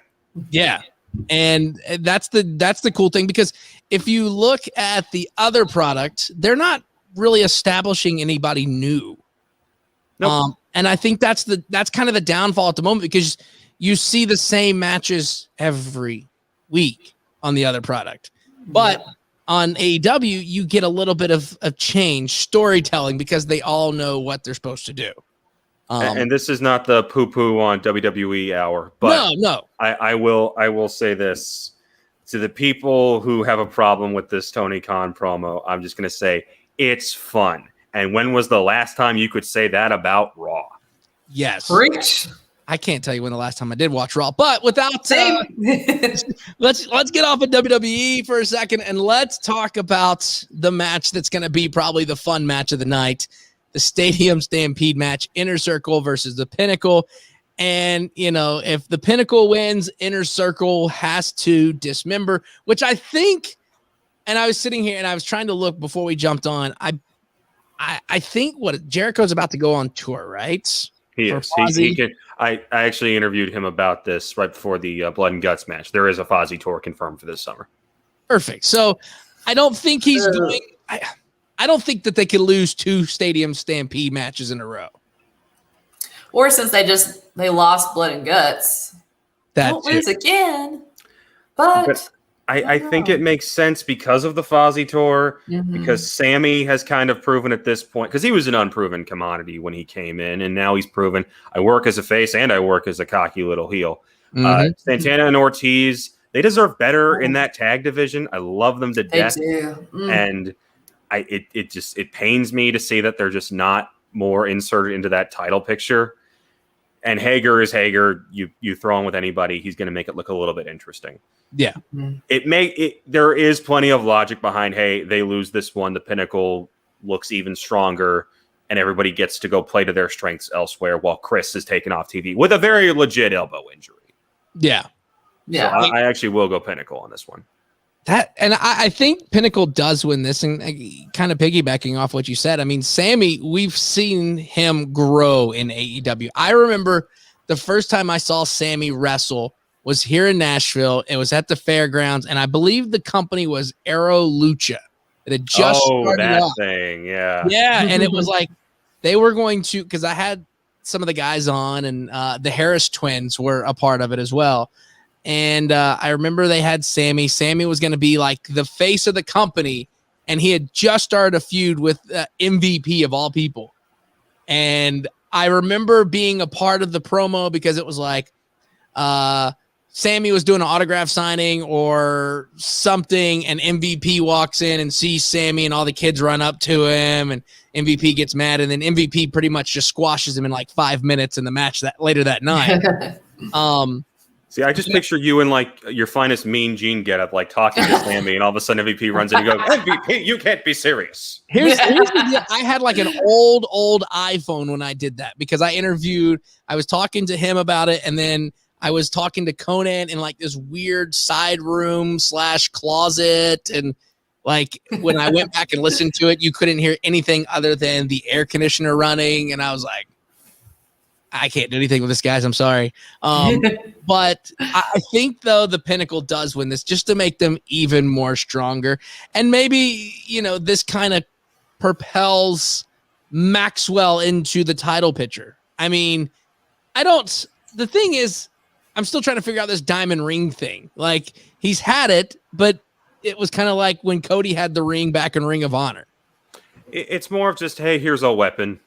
Yeah. And that's the cool thing, because if you look at the other product, they're not really establishing anybody new. Nope. And I think that's kind of the downfall at the moment, because you see the same matches every week on the other product. But on AEW, you get a little bit of change, storytelling, because they all know what they're supposed to do. And this is not the poo-poo on WWE hour, but no. I will say this to the people who have a problem with this Tony Khan promo. I'm just going to say it's fun. And when was the last time you could say that about Raw? Yes. Preach. I can't tell you when the last time I did watch Raw, but without let's get off of WWE for a second, and let's talk about the match that's going to be probably the fun match of the night, the Stadium Stampede match, Inner Circle versus the Pinnacle. And, if the Pinnacle wins, Inner Circle has to dismember, which I think, and I was sitting here and I was trying to look before we jumped on, I think Jericho's about to go on tour, right? He is. He can. I actually interviewed him about this right before the Blood and Guts match. There is a Fozzy tour confirmed for this summer. Perfect. So I don't think he's going. I don't think that they could lose 2 Stadium Stampede matches in a row. Or since they lost Blood and Guts, don't lose again. But I think it makes sense because of the Fozzy tour, because Sammy has kind of proven at this point, because he was an unproven commodity when he came in, and now he's proven I work as a face and I work as a cocky little heel. Santana and Ortiz, they deserve better in that tag division. I love them to death. And it pains me to see that they're just not more inserted into that title picture. And Hager is Hager. You throw him with anybody, he's going to make it look a little bit interesting. Yeah. There is plenty of logic behind, hey, they lose this one, the Pinnacle looks even stronger, and everybody gets to go play to their strengths elsewhere while Chris is taken off TV with a very legit elbow injury. Yeah. Yeah. So I actually will go Pinnacle on this one. I think Pinnacle does win this, and kind of piggybacking off what you said. I mean, Sammy, we've seen him grow in AEW. I remember the first time I saw Sammy wrestle was here in Nashville. It was at the fairgrounds, and I believe the company was Aero Lucha. It had just started that off. thing, yeah. Yeah, and it was like they were going to, because I had some of the guys on, and the Harris twins were a part of it as well. And I remember they had Sammy. Sammy was going to be like the face of the company, and he had just started a feud with MVP of all people. And I remember being a part of the promo because it was like Sammy was doing an autograph signing or something, and MVP walks in and sees Sammy, and all the kids run up to him, and MVP gets mad, and then MVP pretty much just squashes him in like 5 minutes in the match later that night. See, I just picture you in like your finest Mean Gene getup, like talking to Sammy, and all of a sudden MVP runs in and goes, MVP, you can't be serious. Here's the deal. I had like an old iPhone when I did that, because I was talking to him about it, and then I was talking to Conan in like this weird side room / closet, and like when I went back and listened to it, you couldn't hear anything other than the air conditioner running, and I was like, I can't do anything with this, guys. I'm sorry. But I think, though, the Pinnacle does win this just to make them even more stronger. And maybe, this kind of propels Maxwell into the title picture. I mean, the thing is, I'm still trying to figure out this diamond ring thing. Like, he's had it, but it was kind of like when Cody had the ring back in Ring of Honor. It's more of just, hey, here's a weapon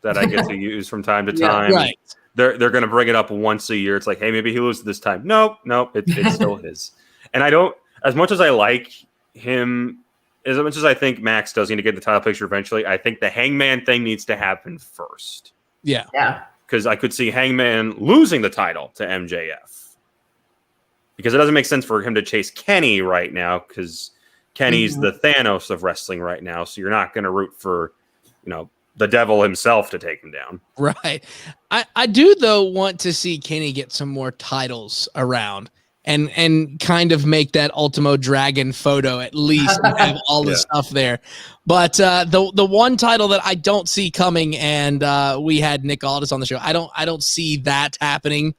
that I get to use from time to time. Right. they're going to bring it up once a year. It's like, hey, maybe he loses this time. Nope, it's still his. And I don't, as much as I like him, as much as I think Max does need to get the title picture eventually, I think the Hangman thing needs to happen first. Yeah. Because I could see Hangman losing the title to MJF. Because it doesn't make sense for him to chase Kenny right now, because Kenny's the Thanos of wrestling right now. So you're not going to root for, the devil himself to take him down. Right. I do, though, want to see Kenny get some more titles around. And kind of make that Ultimo Dragon photo at least and have all the stuff there. But the one title that I don't see coming, and we had Nick Aldis on the show, I don't see that happening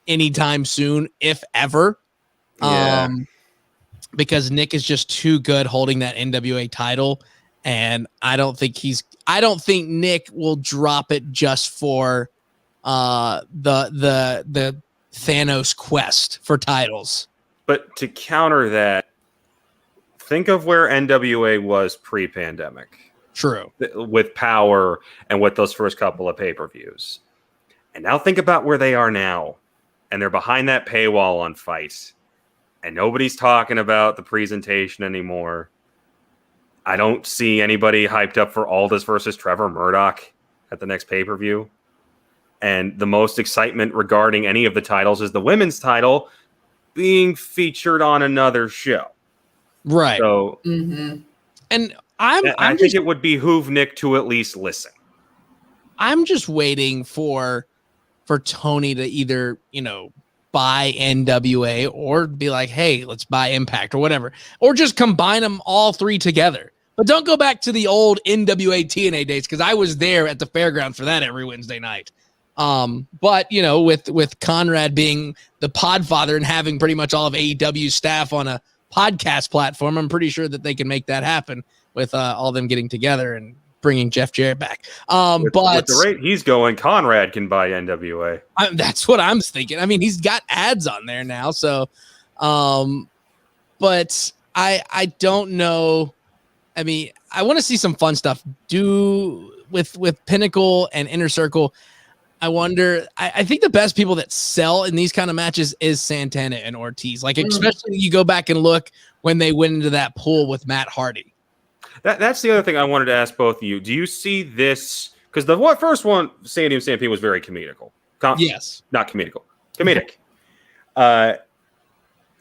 anytime soon, if ever. Because Nick is just too good holding that NWA title, and I don't think Nick will drop it just for the Thanos quest for titles. But to counter that, think of where NWA was pre-pandemic. True. With Power and with those first couple of pay-per-views. And now think about where they are now. And they're behind that paywall on Fight. And nobody's talking about the presentation anymore. I don't see anybody hyped up for Aldis versus Trevor Murdoch at the next pay-per-view. And the most excitement regarding any of the titles is the women's title being featured on another show. Right. So, and I think it would behoove Nick to at least listen. I'm just waiting for Tony to either, buy NWA or be like, hey, let's buy Impact or whatever, or just combine them all three together. But don't go back to the old NWA TNA days, because I was there at the fairground for that every Wednesday night. But with Conrad being the podfather and having pretty much all of AEW staff on a podcast platform, I'm pretty sure that they can make that happen with all of them getting together and bringing Jeff Jarrett back. But with the rate he's going, Conrad can buy NWA. That's what I'm thinking. I mean, he's got ads on there now, so. But I don't know. I mean, I want to see some fun stuff. With Pinnacle and Inner Circle. I wonder, I think the best people that sell in these kind of matches is Santana and Ortiz. Like, especially you go back and look when they went into that pool with Matt Hardy. That's the other thing I wanted to ask both of you. Do you see this? Because the first one, Stadium Stampede, was very comedical. Yes. Not comedical. Comedic.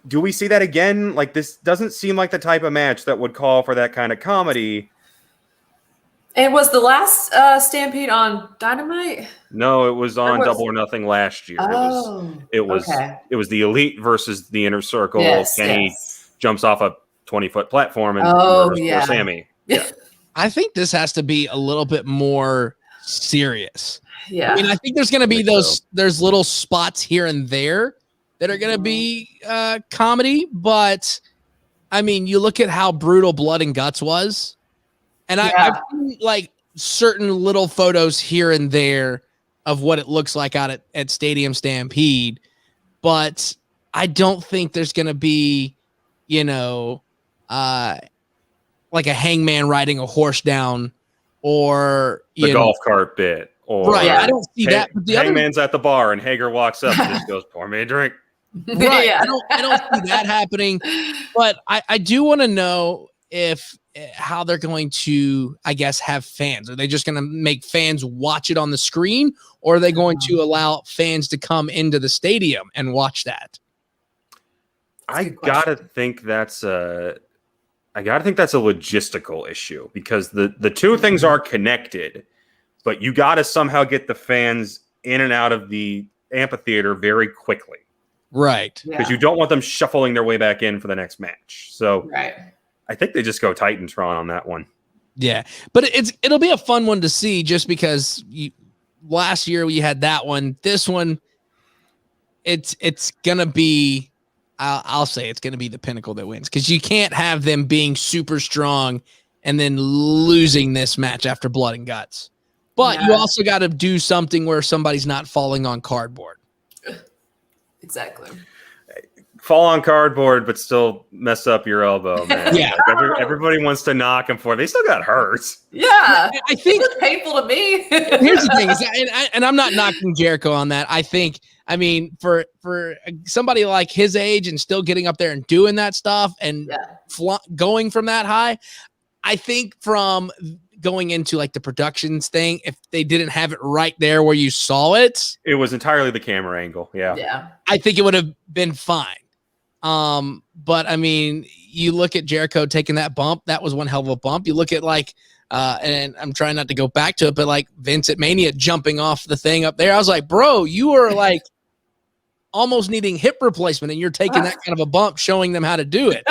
Do we see that again? Like, this doesn't seem like the type of match that would call for that kind of comedy. And was the last Stampede on Dynamite? No, it was on Double or Nothing last year. It was the Elite versus the Inner Circle. Yes, Kenny jumps off a 20-foot platform and murders Sammy. Yeah. I think this has to be a little bit more serious. Yeah. I mean, I think there's going to be there's little spots here and there that are going to be comedy, but I mean, you look at how brutal Blood and Guts was. And I've seen like certain little photos here and there of what it looks like out at Stadium Stampede, but I don't think there's going to be, like a Hangman riding a horse down or the golf cart bit. Or I don't see that. But the Hangman's at the bar and Hager walks up and just goes, pour me a drink. Right. I don't see that happening, but I do want to know how they're going to, I guess, have fans. Are they just going to make fans watch it on the screen, or are they going to allow fans to come into the stadium and watch that? I gotta think that's a logistical issue, because the two things are connected, but you got to somehow get the fans in and out of the amphitheater very quickly. Right. Because you don't want them shuffling their way back in for the next match. So right. I think they just go Titantron on that one. Yeah, but it'll be a fun one to see, just because last year we had that one. This one, it's gonna be. I'll say it's gonna be the Pinnacle that wins, because you can't have them being super strong and then losing this match after Blood and Guts. But you also got to do something where somebody's not falling on cardboard. Exactly. fall on cardboard, but still mess up your elbow, man. Yeah. Like everybody wants to knock him for it. They still got hurt. Yeah. I think it's painful to me. Here's the thing, and I'm not knocking Jericho on that. I think, I mean, for somebody like his age and still getting up there and doing that stuff and going from that high, I think from going into like the productions thing, if they didn't have it right there where you saw it, it was entirely the camera angle. Yeah. I think it would have been fine. But I mean, you look at Jericho taking that bump, that was one hell of a bump. You look at like, and I'm trying not to go back to it, but like Vince at Mania jumping off the thing up there. I was like, bro, you were like almost needing hip replacement and you're taking that kind of a bump, showing them how to do it.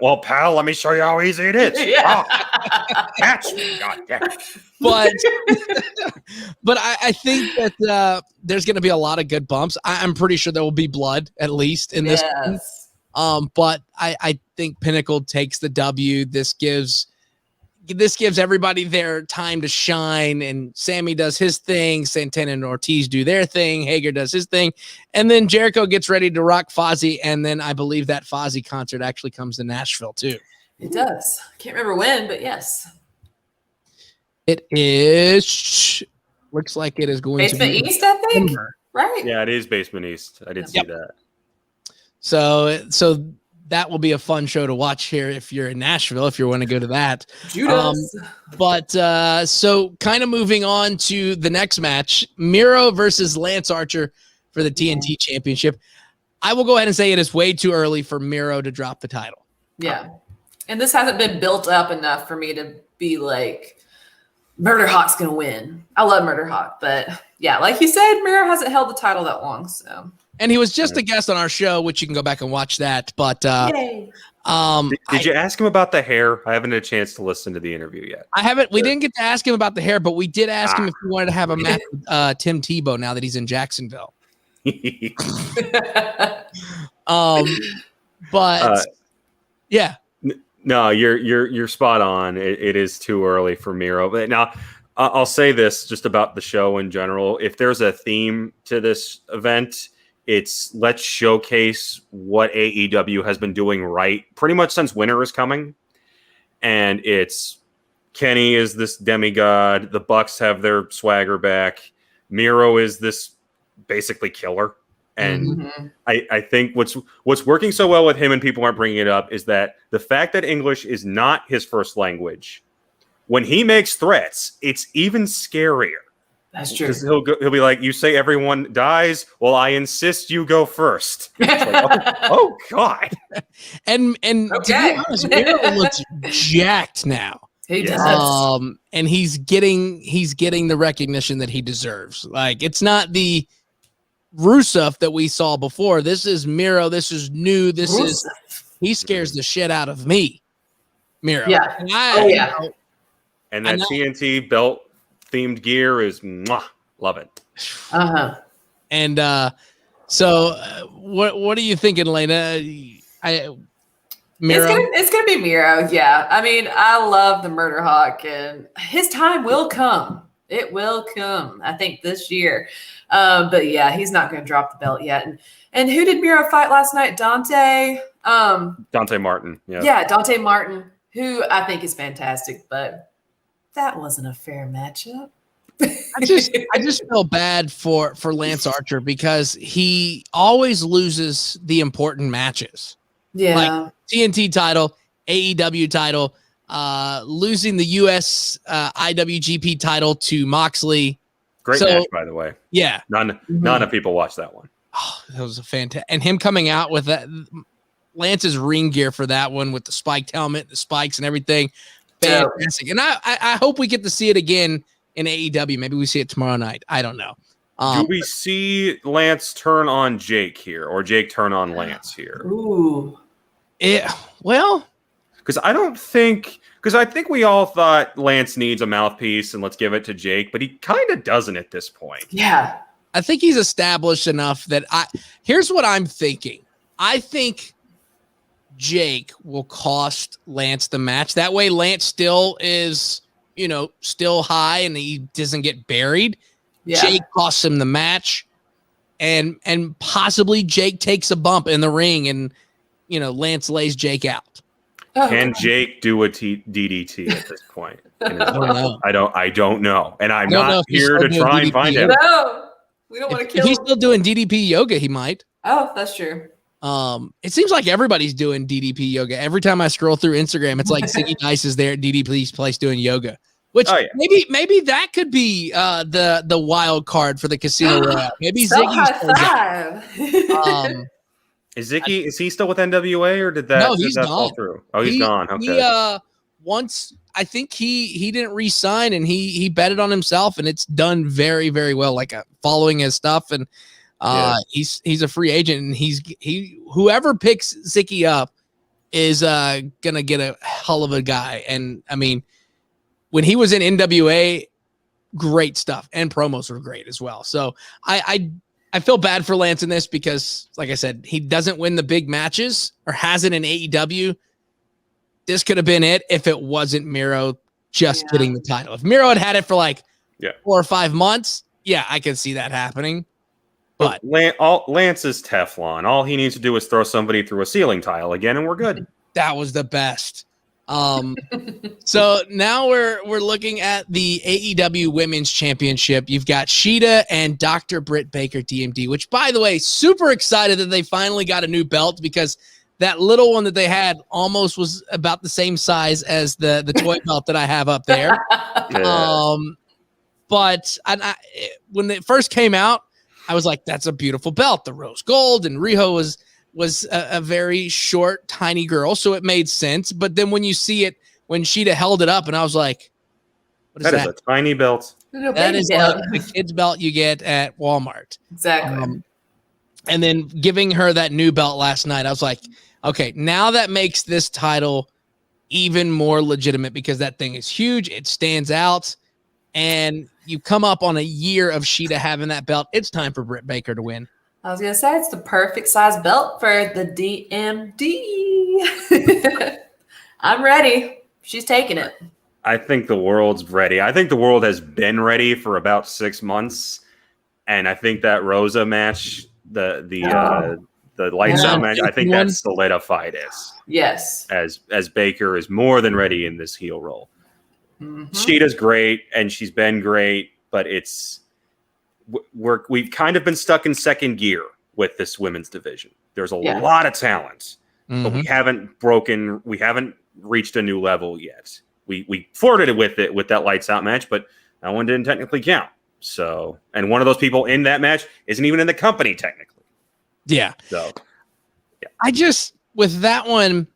Well, pal, let me show you how easy it is. Yeah. Catch me, goddamn. But I think that there's going to be a lot of good bumps. I'm pretty sure there will be blood at least in this one. But I think Pinnacle takes the W. This gives everybody their time to shine, and Sammy does his thing, Santana and Ortiz do their thing, Hager does his thing, and then Jericho gets ready to rock Fozzy, and then I believe that Fozzy concert actually comes to Nashville too. It does. Can't remember when, but yes. It is. Looks like it is going Basement to be East, I think. Denver. Right. Yeah, it is Basement East. I did see that. So that will be a fun show to watch here if you're in Nashville, if you want to go to that. But so kind of moving on to the next match, Miro versus Lance Archer for the TNT Championship. I will go ahead and say it is way too early for Miro to drop the title. Yeah. And this hasn't been built up enough for me to be like, Murder Hawk's going to win. I love Murder Hawk, but yeah, like you said, Miro hasn't held the title that long, so. And he was just a guest on our show, which you can go back and watch that. But did you ask him about the hair? I haven't had a chance to listen to the interview yet. I haven't. We didn't get to ask him about the hair, but we did ask him if he wanted to have a match with Tim Tebow now that he's in Jacksonville. But yeah. No, you're spot on. It is too early for Miro. But now I'll say this just about the show in general. If there's a theme to this event, it's let's showcase what AEW has been doing right pretty much since Winter is Coming. And it's Kenny is this demigod. The Bucks have their swagger back. Miro is this basically killer. And I think what's working so well with him, and people aren't bringing it up, is that the fact that English is not his first language. When he makes threats, it's even scarier. That's true. Because he'll be like, "You say everyone dies. Well, I insist you go first." It's like, oh God. And to be honest, Miro looks jacked now. He does. And he's getting the recognition that he deserves. Like, it's not the Rusev that we saw before. This is Miro. This is new. He scares the shit out of me, Miro. Yeah. And that TNT belt themed gear is love it. And so what are you thinking, Elena? Miro? It's gonna be Miro. Yeah. I mean, I love the Murder Hawk, and his time will come. It will come, I think, this year. But yeah, he's not going to drop the belt yet. And who did Miro fight last night? Dante Martin. Yeah, Dante Martin, who I think is fantastic, but that wasn't a fair matchup. I just feel bad for Lance Archer because he always loses the important matches. Yeah. Like TNT title, AEW title, losing the US IWGP title to Moxley. Great match, by the way. Yeah. None of people watched that one. Oh, that was a fantastic. And him coming out with that, Lance's ring gear for that one with the spiked helmet, the spikes and everything. Fantastic. And I hope we get to see it again in AEW. Maybe we see it tomorrow night. I don't know. Do we see Lance turn on Jake here, or Jake turn on Lance here? Ooh. Well, because I think we all thought Lance needs a mouthpiece and let's give it to Jake, but he kind of doesn't at this point. Yeah. I think he's established enough that here's what I'm thinking. I think Jake will cost Lance the match. That way Lance still is, still high and he doesn't get buried. Yeah. Jake costs him the match. and possibly Jake takes a bump in the ring and, Lance lays Jake out. Can Jake do a DDT at this point? I don't know. And I'm not here to try and find out. No, we don't want to kill him. If he's still doing DDP yoga, he might. Oh, that's true. It seems like everybody's doing DDP yoga. Every time I scroll through Instagram, it's like Ziggy Dice is there at DDP's place doing yoga. Which maybe that could be the wild card for the Casino Royale. Maybe Ziggy. Is he still with NWA or did that? No, he's gone. Fall through? Oh, he's gone. Okay. I think he didn't re-sign and he betted on himself and it's done very, very well. Like following his stuff and he's a free agent and whoever picks Ziggy up is gonna get a hell of a guy. And I mean, when he was in NWA, great stuff and promos were great as well. So I feel bad for Lance in this because, like I said, he doesn't win the big matches or hasn't in AEW. This could have been it if it wasn't Miro just getting the title. If Miro had it for 4 or 5 months, I could see that happening. But Lance is Teflon. All he needs to do is throw somebody through a ceiling tile again, and we're good. That was the best. So now we're looking at the AEW Women's Championship. You've got Shida and Dr. Britt Baker DMD, which, by the way, super excited that they finally got a new belt because that little one that they had almost was about the same size as the toy belt that I have up there. But when it first came out, I was like, that's a beautiful belt, the rose gold, and Riho was a very short, tiny girl, so it made sense. But then when you see it, when Shida held it up, and I was like, what is that? That is a tiny belt. That is like the kid's belt you get at Walmart. Exactly. And then giving her that new belt last night, I was like, okay, now that makes this title even more legitimate because that thing is huge. It stands out. And you come up on a year of Shida having that belt. It's time for Britt Baker to win. I was going to say, it's the perfect size belt for the DMD. I'm ready. She's taking it. I think the world's ready. I think the world has been ready for about 6 months. And I think that Rosa match, the lights out match, I think that solidified it. Yes. As Baker is more than ready in this heel role. Mm-hmm. Shida's great, and she's been great, but we've kind of been stuck in second gear with this women's division. There's a lot of talent, but we haven't reached a new level yet. We flirted with it with that lights out match, but that one didn't technically count. So, and one of those people in that match isn't even in the company technically. Yeah. So, with that one,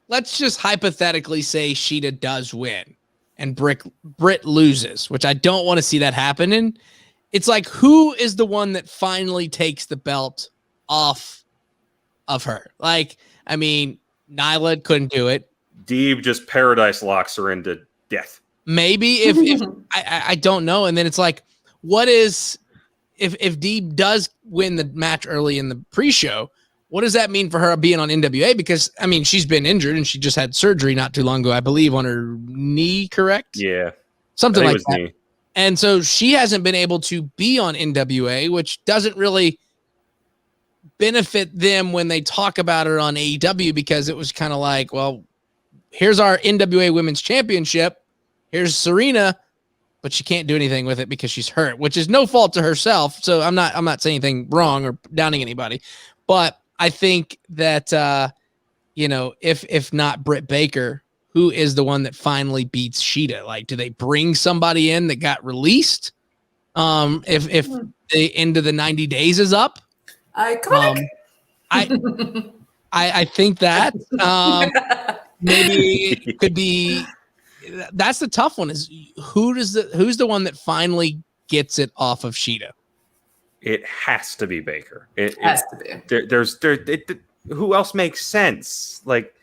let's just hypothetically say Shida does win and Britt loses, which I don't want to see that happen. It's like, who is the one that finally takes the belt off of her? Like, I mean, Nyla couldn't do it. Deeb just paradise locks her into death. Maybe if I don't know. And then it's like, what is if Deeb does win the match early in the pre-show? What does that mean for her being on NWA? Because I mean, she's been injured and she just had surgery not too long ago, I believe, on her knee. Correct? Yeah, something like that. Knee. And so she hasn't been able to be on NWA, which doesn't really benefit them when they talk about her on AEW because it was kind of like, well, here's our NWA Women's Championship. Here's Serena, but she can't do anything with it because she's hurt, which is no fault to herself. So I'm not saying anything wrong or downing anybody, but I think that, if not Britt Baker, who is the one that finally beats Shida? Like, do they bring somebody in that got released? If the end of the 90 days is up, iconic. I think that maybe it could be. That's the tough one. Is who's the one that finally gets it off of Shida? It has to be Baker. It has to be. Who else makes sense? Like,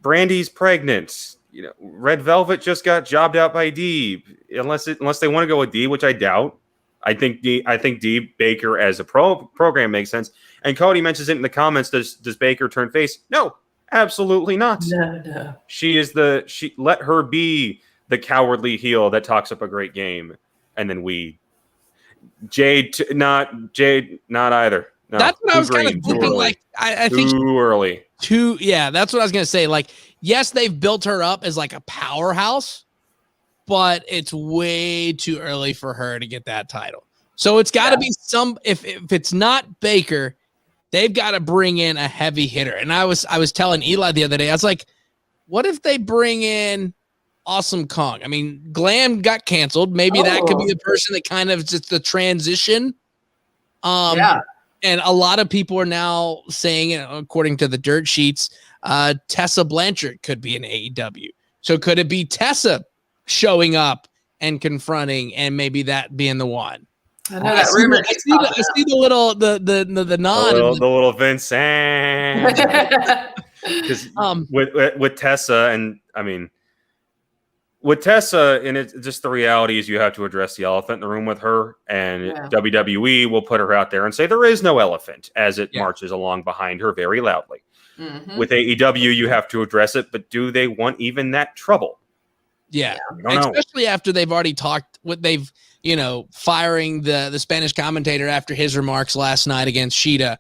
Brandy's pregnant. Red Velvet just got jobbed out by Deeb. Unless they want to go with Deeb, which I doubt. I think Deeb Baker as a program makes sense. And Cody mentions it in the comments. Does Baker turn face? No, absolutely not. No. She let her be the cowardly heel that talks up a great game, and then Jade, not either. No, that's what I was kind of thinking. Like, I think too early. Yeah, that's what I was gonna say. Like, yes, they've built her up as like a powerhouse, but it's way too early for her to get that title. So it's got to be if it's not Baker, they've got to bring in a heavy hitter. And I was telling Eli the other day, I was like, what if they bring in Awesome Kong? I mean, Glam got canceled. Maybe that could be the person that kind of just the transition. And a lot of people are now saying, according to the dirt sheets, Tessa Blanchard could be in AEW. So could it be Tessa showing up and confronting, and maybe that being the one? I know that rumor. I see the little the nod, the little Vincent. Because with Tessa, and I mean, with Tessa, and it's just the reality is you have to address the elephant in the room with her, and WWE will put her out there and say there is no elephant as it marches along behind her very loudly. Mm-hmm. With AEW, you have to address it, but do they want even that trouble? Yeah, especially after they've already talked. They've firing the Spanish commentator after his remarks last night against Shida.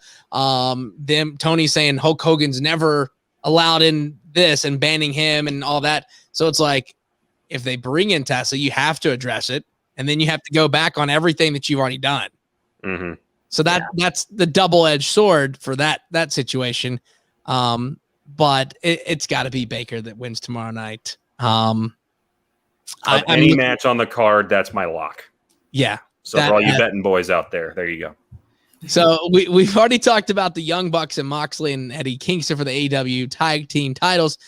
Tony saying Hulk Hogan's never allowed in this and banning him and all that. So it's like, if they bring in Tessa, you have to address it, and then you have to go back on everything that you've already done. Mm-hmm. So that's the double-edged sword for that situation. But it's got to be Baker that wins tomorrow night. Any match on the card, that's my lock. Yeah. So for all you betting boys out there you go. So we've already talked about the Young Bucks and Moxley and Eddie Kingston for the AEW Tag Team titles.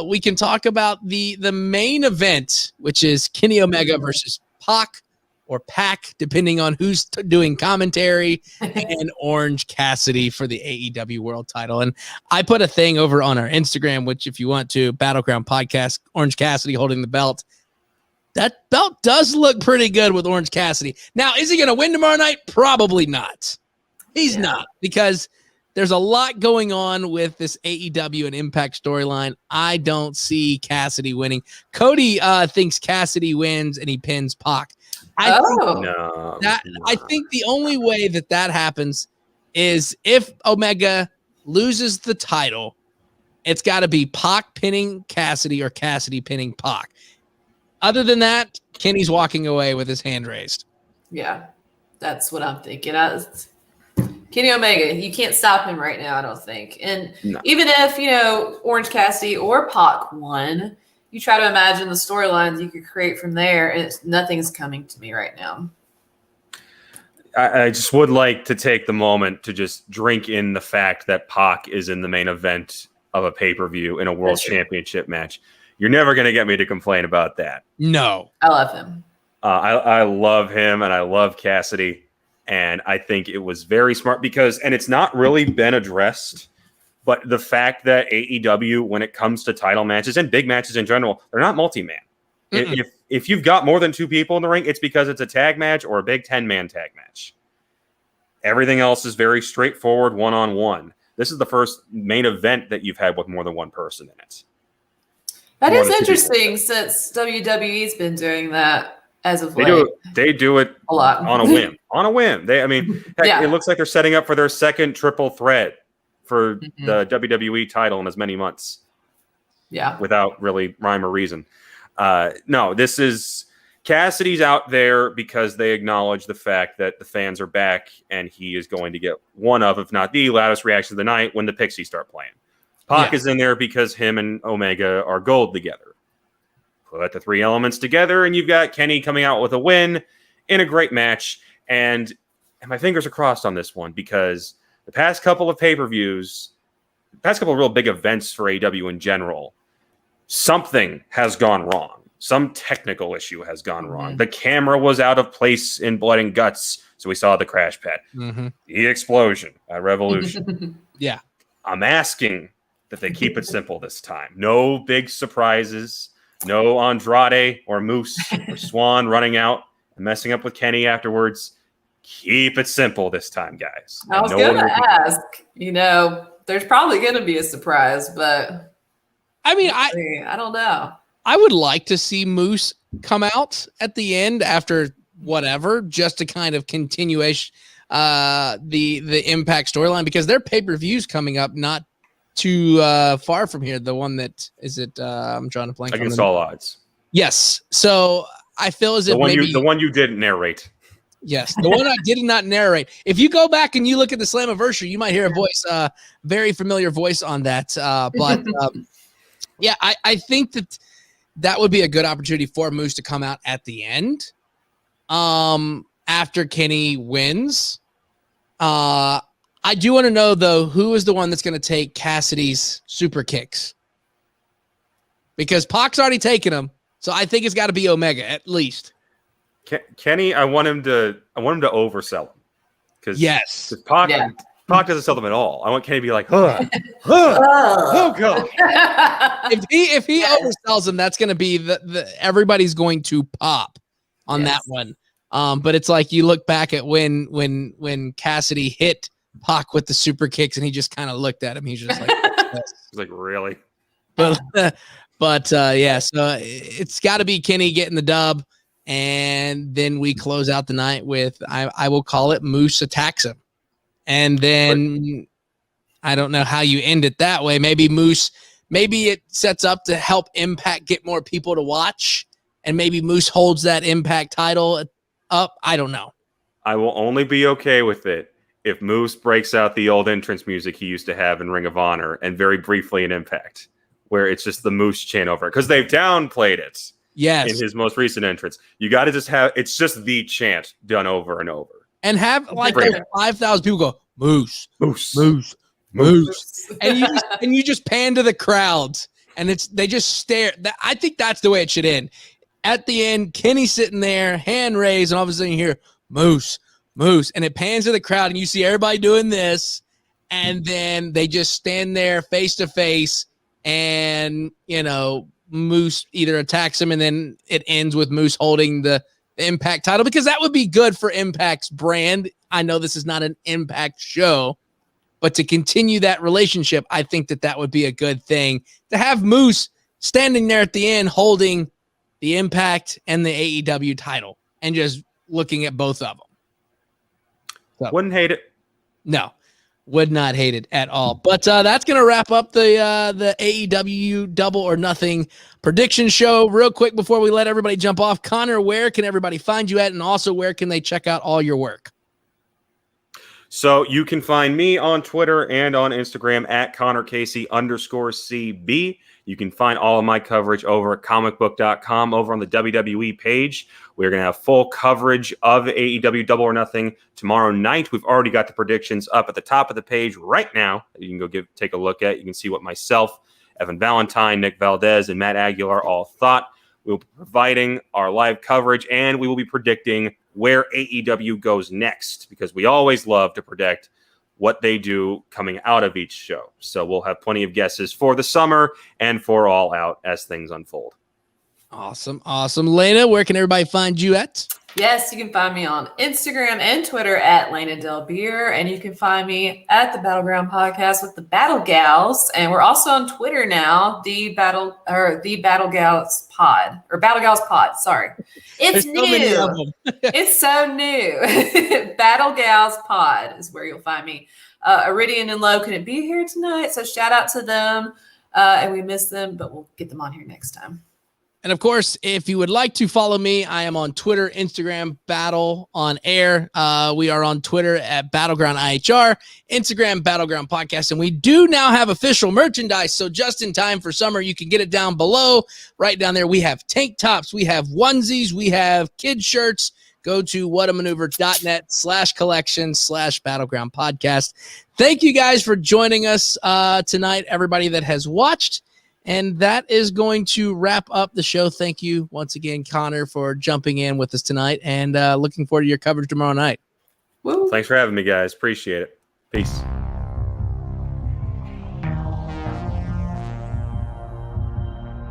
We can talk about the main event, which is Kenny Omega versus Pac or Pac, depending on who's doing commentary, and Orange Cassidy for the AEW World title. And I put a thing over on our Instagram, which if you want to, Battleground Podcast, Orange Cassidy holding the belt. That belt does look pretty good with Orange Cassidy. Now, is he going to win tomorrow night? Probably not. He's not, because there's a lot going on with this AEW and Impact storyline. I don't see Cassidy winning. Cody thinks Cassidy wins and he pins Pac. I think the only way that happens is if Omega loses the title, it's got to be Pac pinning Cassidy or Cassidy pinning Pac. Other than that, Kenny's walking away with his hand raised. Yeah, that's what I'm thinking. Kenny Omega, you can't stop him right now, I don't think. And even if, Orange Cassidy or Pac won, you try to imagine the storylines you could create from there, and nothing's coming to me right now. I just would like to take the moment to just drink in the fact that Pac is in the main event of a pay-per-view in a world championship match. You're never going to get me to complain about that. No. I love him. I love him, and I love Cassidy. And I think it was very smart and it's not really been addressed, but the fact that AEW, when it comes to title matches and big matches in general, they're not multi-man. If you've got more than two people in the ring, it's because it's a tag match or a big 10-man tag match. Everything else is very straightforward, one-on-one. This is the first main event that you've had with more than one person in it. That is interesting, since WWE's been doing that as of late. They do it a lot on a whim. On a whim. It looks like they're setting up for their second triple threat for the WWE title in as many months. Yeah. Without really rhyme or reason. No, this is Cassidy's out there because they acknowledge the fact that the fans are back, and he is going to get one of, if not the loudest reaction of the night when the Pixies start playing. Pac is in there because him and Omega are gold together. Put the three elements together, and you've got Kenny coming out with a win in a great match. And my fingers are crossed on this one, because the past couple of pay-per-views, the past couple of real big events for AEW in general, something has gone wrong. Some technical issue has gone wrong. The camera was out of place in Blood and Guts, so we saw the crash pad. The explosion at Revolution. Yeah. I'm asking that they keep it simple this time. No big surprises. No Andrade or Moose or Swan running out and messing up with Kenny afterwards. Keep it simple this time, guys. I was going to ask, there's probably going to be a surprise, but I mean, I don't know. I would like to see Moose come out at the end after whatever, just to kind of continuation the Impact storyline, because their pay-per-view's coming up not too far from here. The one that is it I'm trying to blank Against All Odds. Yes. So I feel as if the one you didn't narrate. Yes, the one I did not narrate. If you go back and you look at the Slammiversary, you might hear a voice, very familiar voice on that. But yeah, I think that would be a good opportunity for Moose to come out at the end. After Kenny wins. I do want to know, though, who is the one that's going to take Cassidy's super kicks? Because Pac's already taken them, so I think it's got to be Omega at least. Kenny, I want him to oversell him. Because Pac doesn't sell them at all. I want Kenny to be like, oh god. if he oversells them, that's going to be everybody's going to pop on that one. But it's like you look back at when Cassidy hit Pac with the super kicks, and he just kind of looked at him. He's just like, he's like, really? But yeah, so it's got to be Kenny getting the dub, and then we close out the night with I will call it Moose attacks him, and then I don't know how you end it that way. Maybe it sets up to help Impact get more people to watch, and maybe Moose holds that Impact title up. I don't know. I will only be okay with it if Moose breaks out the old entrance music he used to have in Ring of Honor and very briefly in Impact, where it's just the Moose chant over it, because they've downplayed it. Yes, in his most recent entrance, you got to just have it's just the chant done over and over, and have like 5,000 people go Moose, Moose, Moose, Moose, and you just pan to the crowds, and they just stare. I think that's the way it should end. At the end, Kenny's sitting there, hand raised, and all of a sudden you hear Moose, Moose, and it pans to the crowd, and you see everybody doing this, and then they just stand there face to face, and Moose either attacks him, and then it ends with Moose holding the Impact title, because that would be good for Impact's brand. I know this is not an Impact show, but to continue that relationship, I think that would be a good thing to have Moose standing there at the end holding the Impact and the AEW title and just looking at both of them. So, wouldn't hate it. No, would not hate it at all. But that's going to wrap up the AEW Double or Nothing prediction show. Real quick before we let everybody jump off, Connor, where can everybody find you at? And also, where can they check out all your work? So you can find me on Twitter and on Instagram at ConnorCasey_CB. You can find all of my coverage over at comicbook.com over on the WWE page. We're going to have full coverage of AEW Double or Nothing tomorrow night. We've already got the predictions up at the top of the page right now. You can go take a look at. You can see what myself, Evan Valentine, Nick Valdez, and Matt Aguilar all thought. We'll be providing our live coverage, and we will be predicting where AEW goes next, because we always love to predict what they do coming out of each show. So we'll have plenty of guesses for the summer and for All Out as things unfold. Awesome. Lena, where can everybody find you at? Yes, you can find me on Instagram and Twitter at Lena Del Beer, and you can find me at the Battleground Podcast with the Battlegals, and we're also on Twitter now, the Battlegals Pod, or Battlegals Pod. Sorry, it's new. It's so new. Battlegals Pod is where you'll find me. Iridian and Low couldn't be here tonight, so shout out to them, and we miss them, but we'll get them on here next time. And of course, if you would like to follow me, I am on Twitter, Instagram, Battle on Air. We are on Twitter at Battleground IHR, Instagram, Battleground Podcast. And we do now have official merchandise. So just in time for summer, you can get it down below. Right down there, we have tank tops, we have onesies, we have kid shirts. Go to whatamaneuver.net/collection/Battleground Podcast. Thank you guys for joining us tonight, everybody that has watched. And that is going to wrap up the show. Thank you once again, Connor, for jumping in with us tonight, and looking forward to your coverage tomorrow night. Woo. Thanks for having me, guys. Appreciate it. Peace.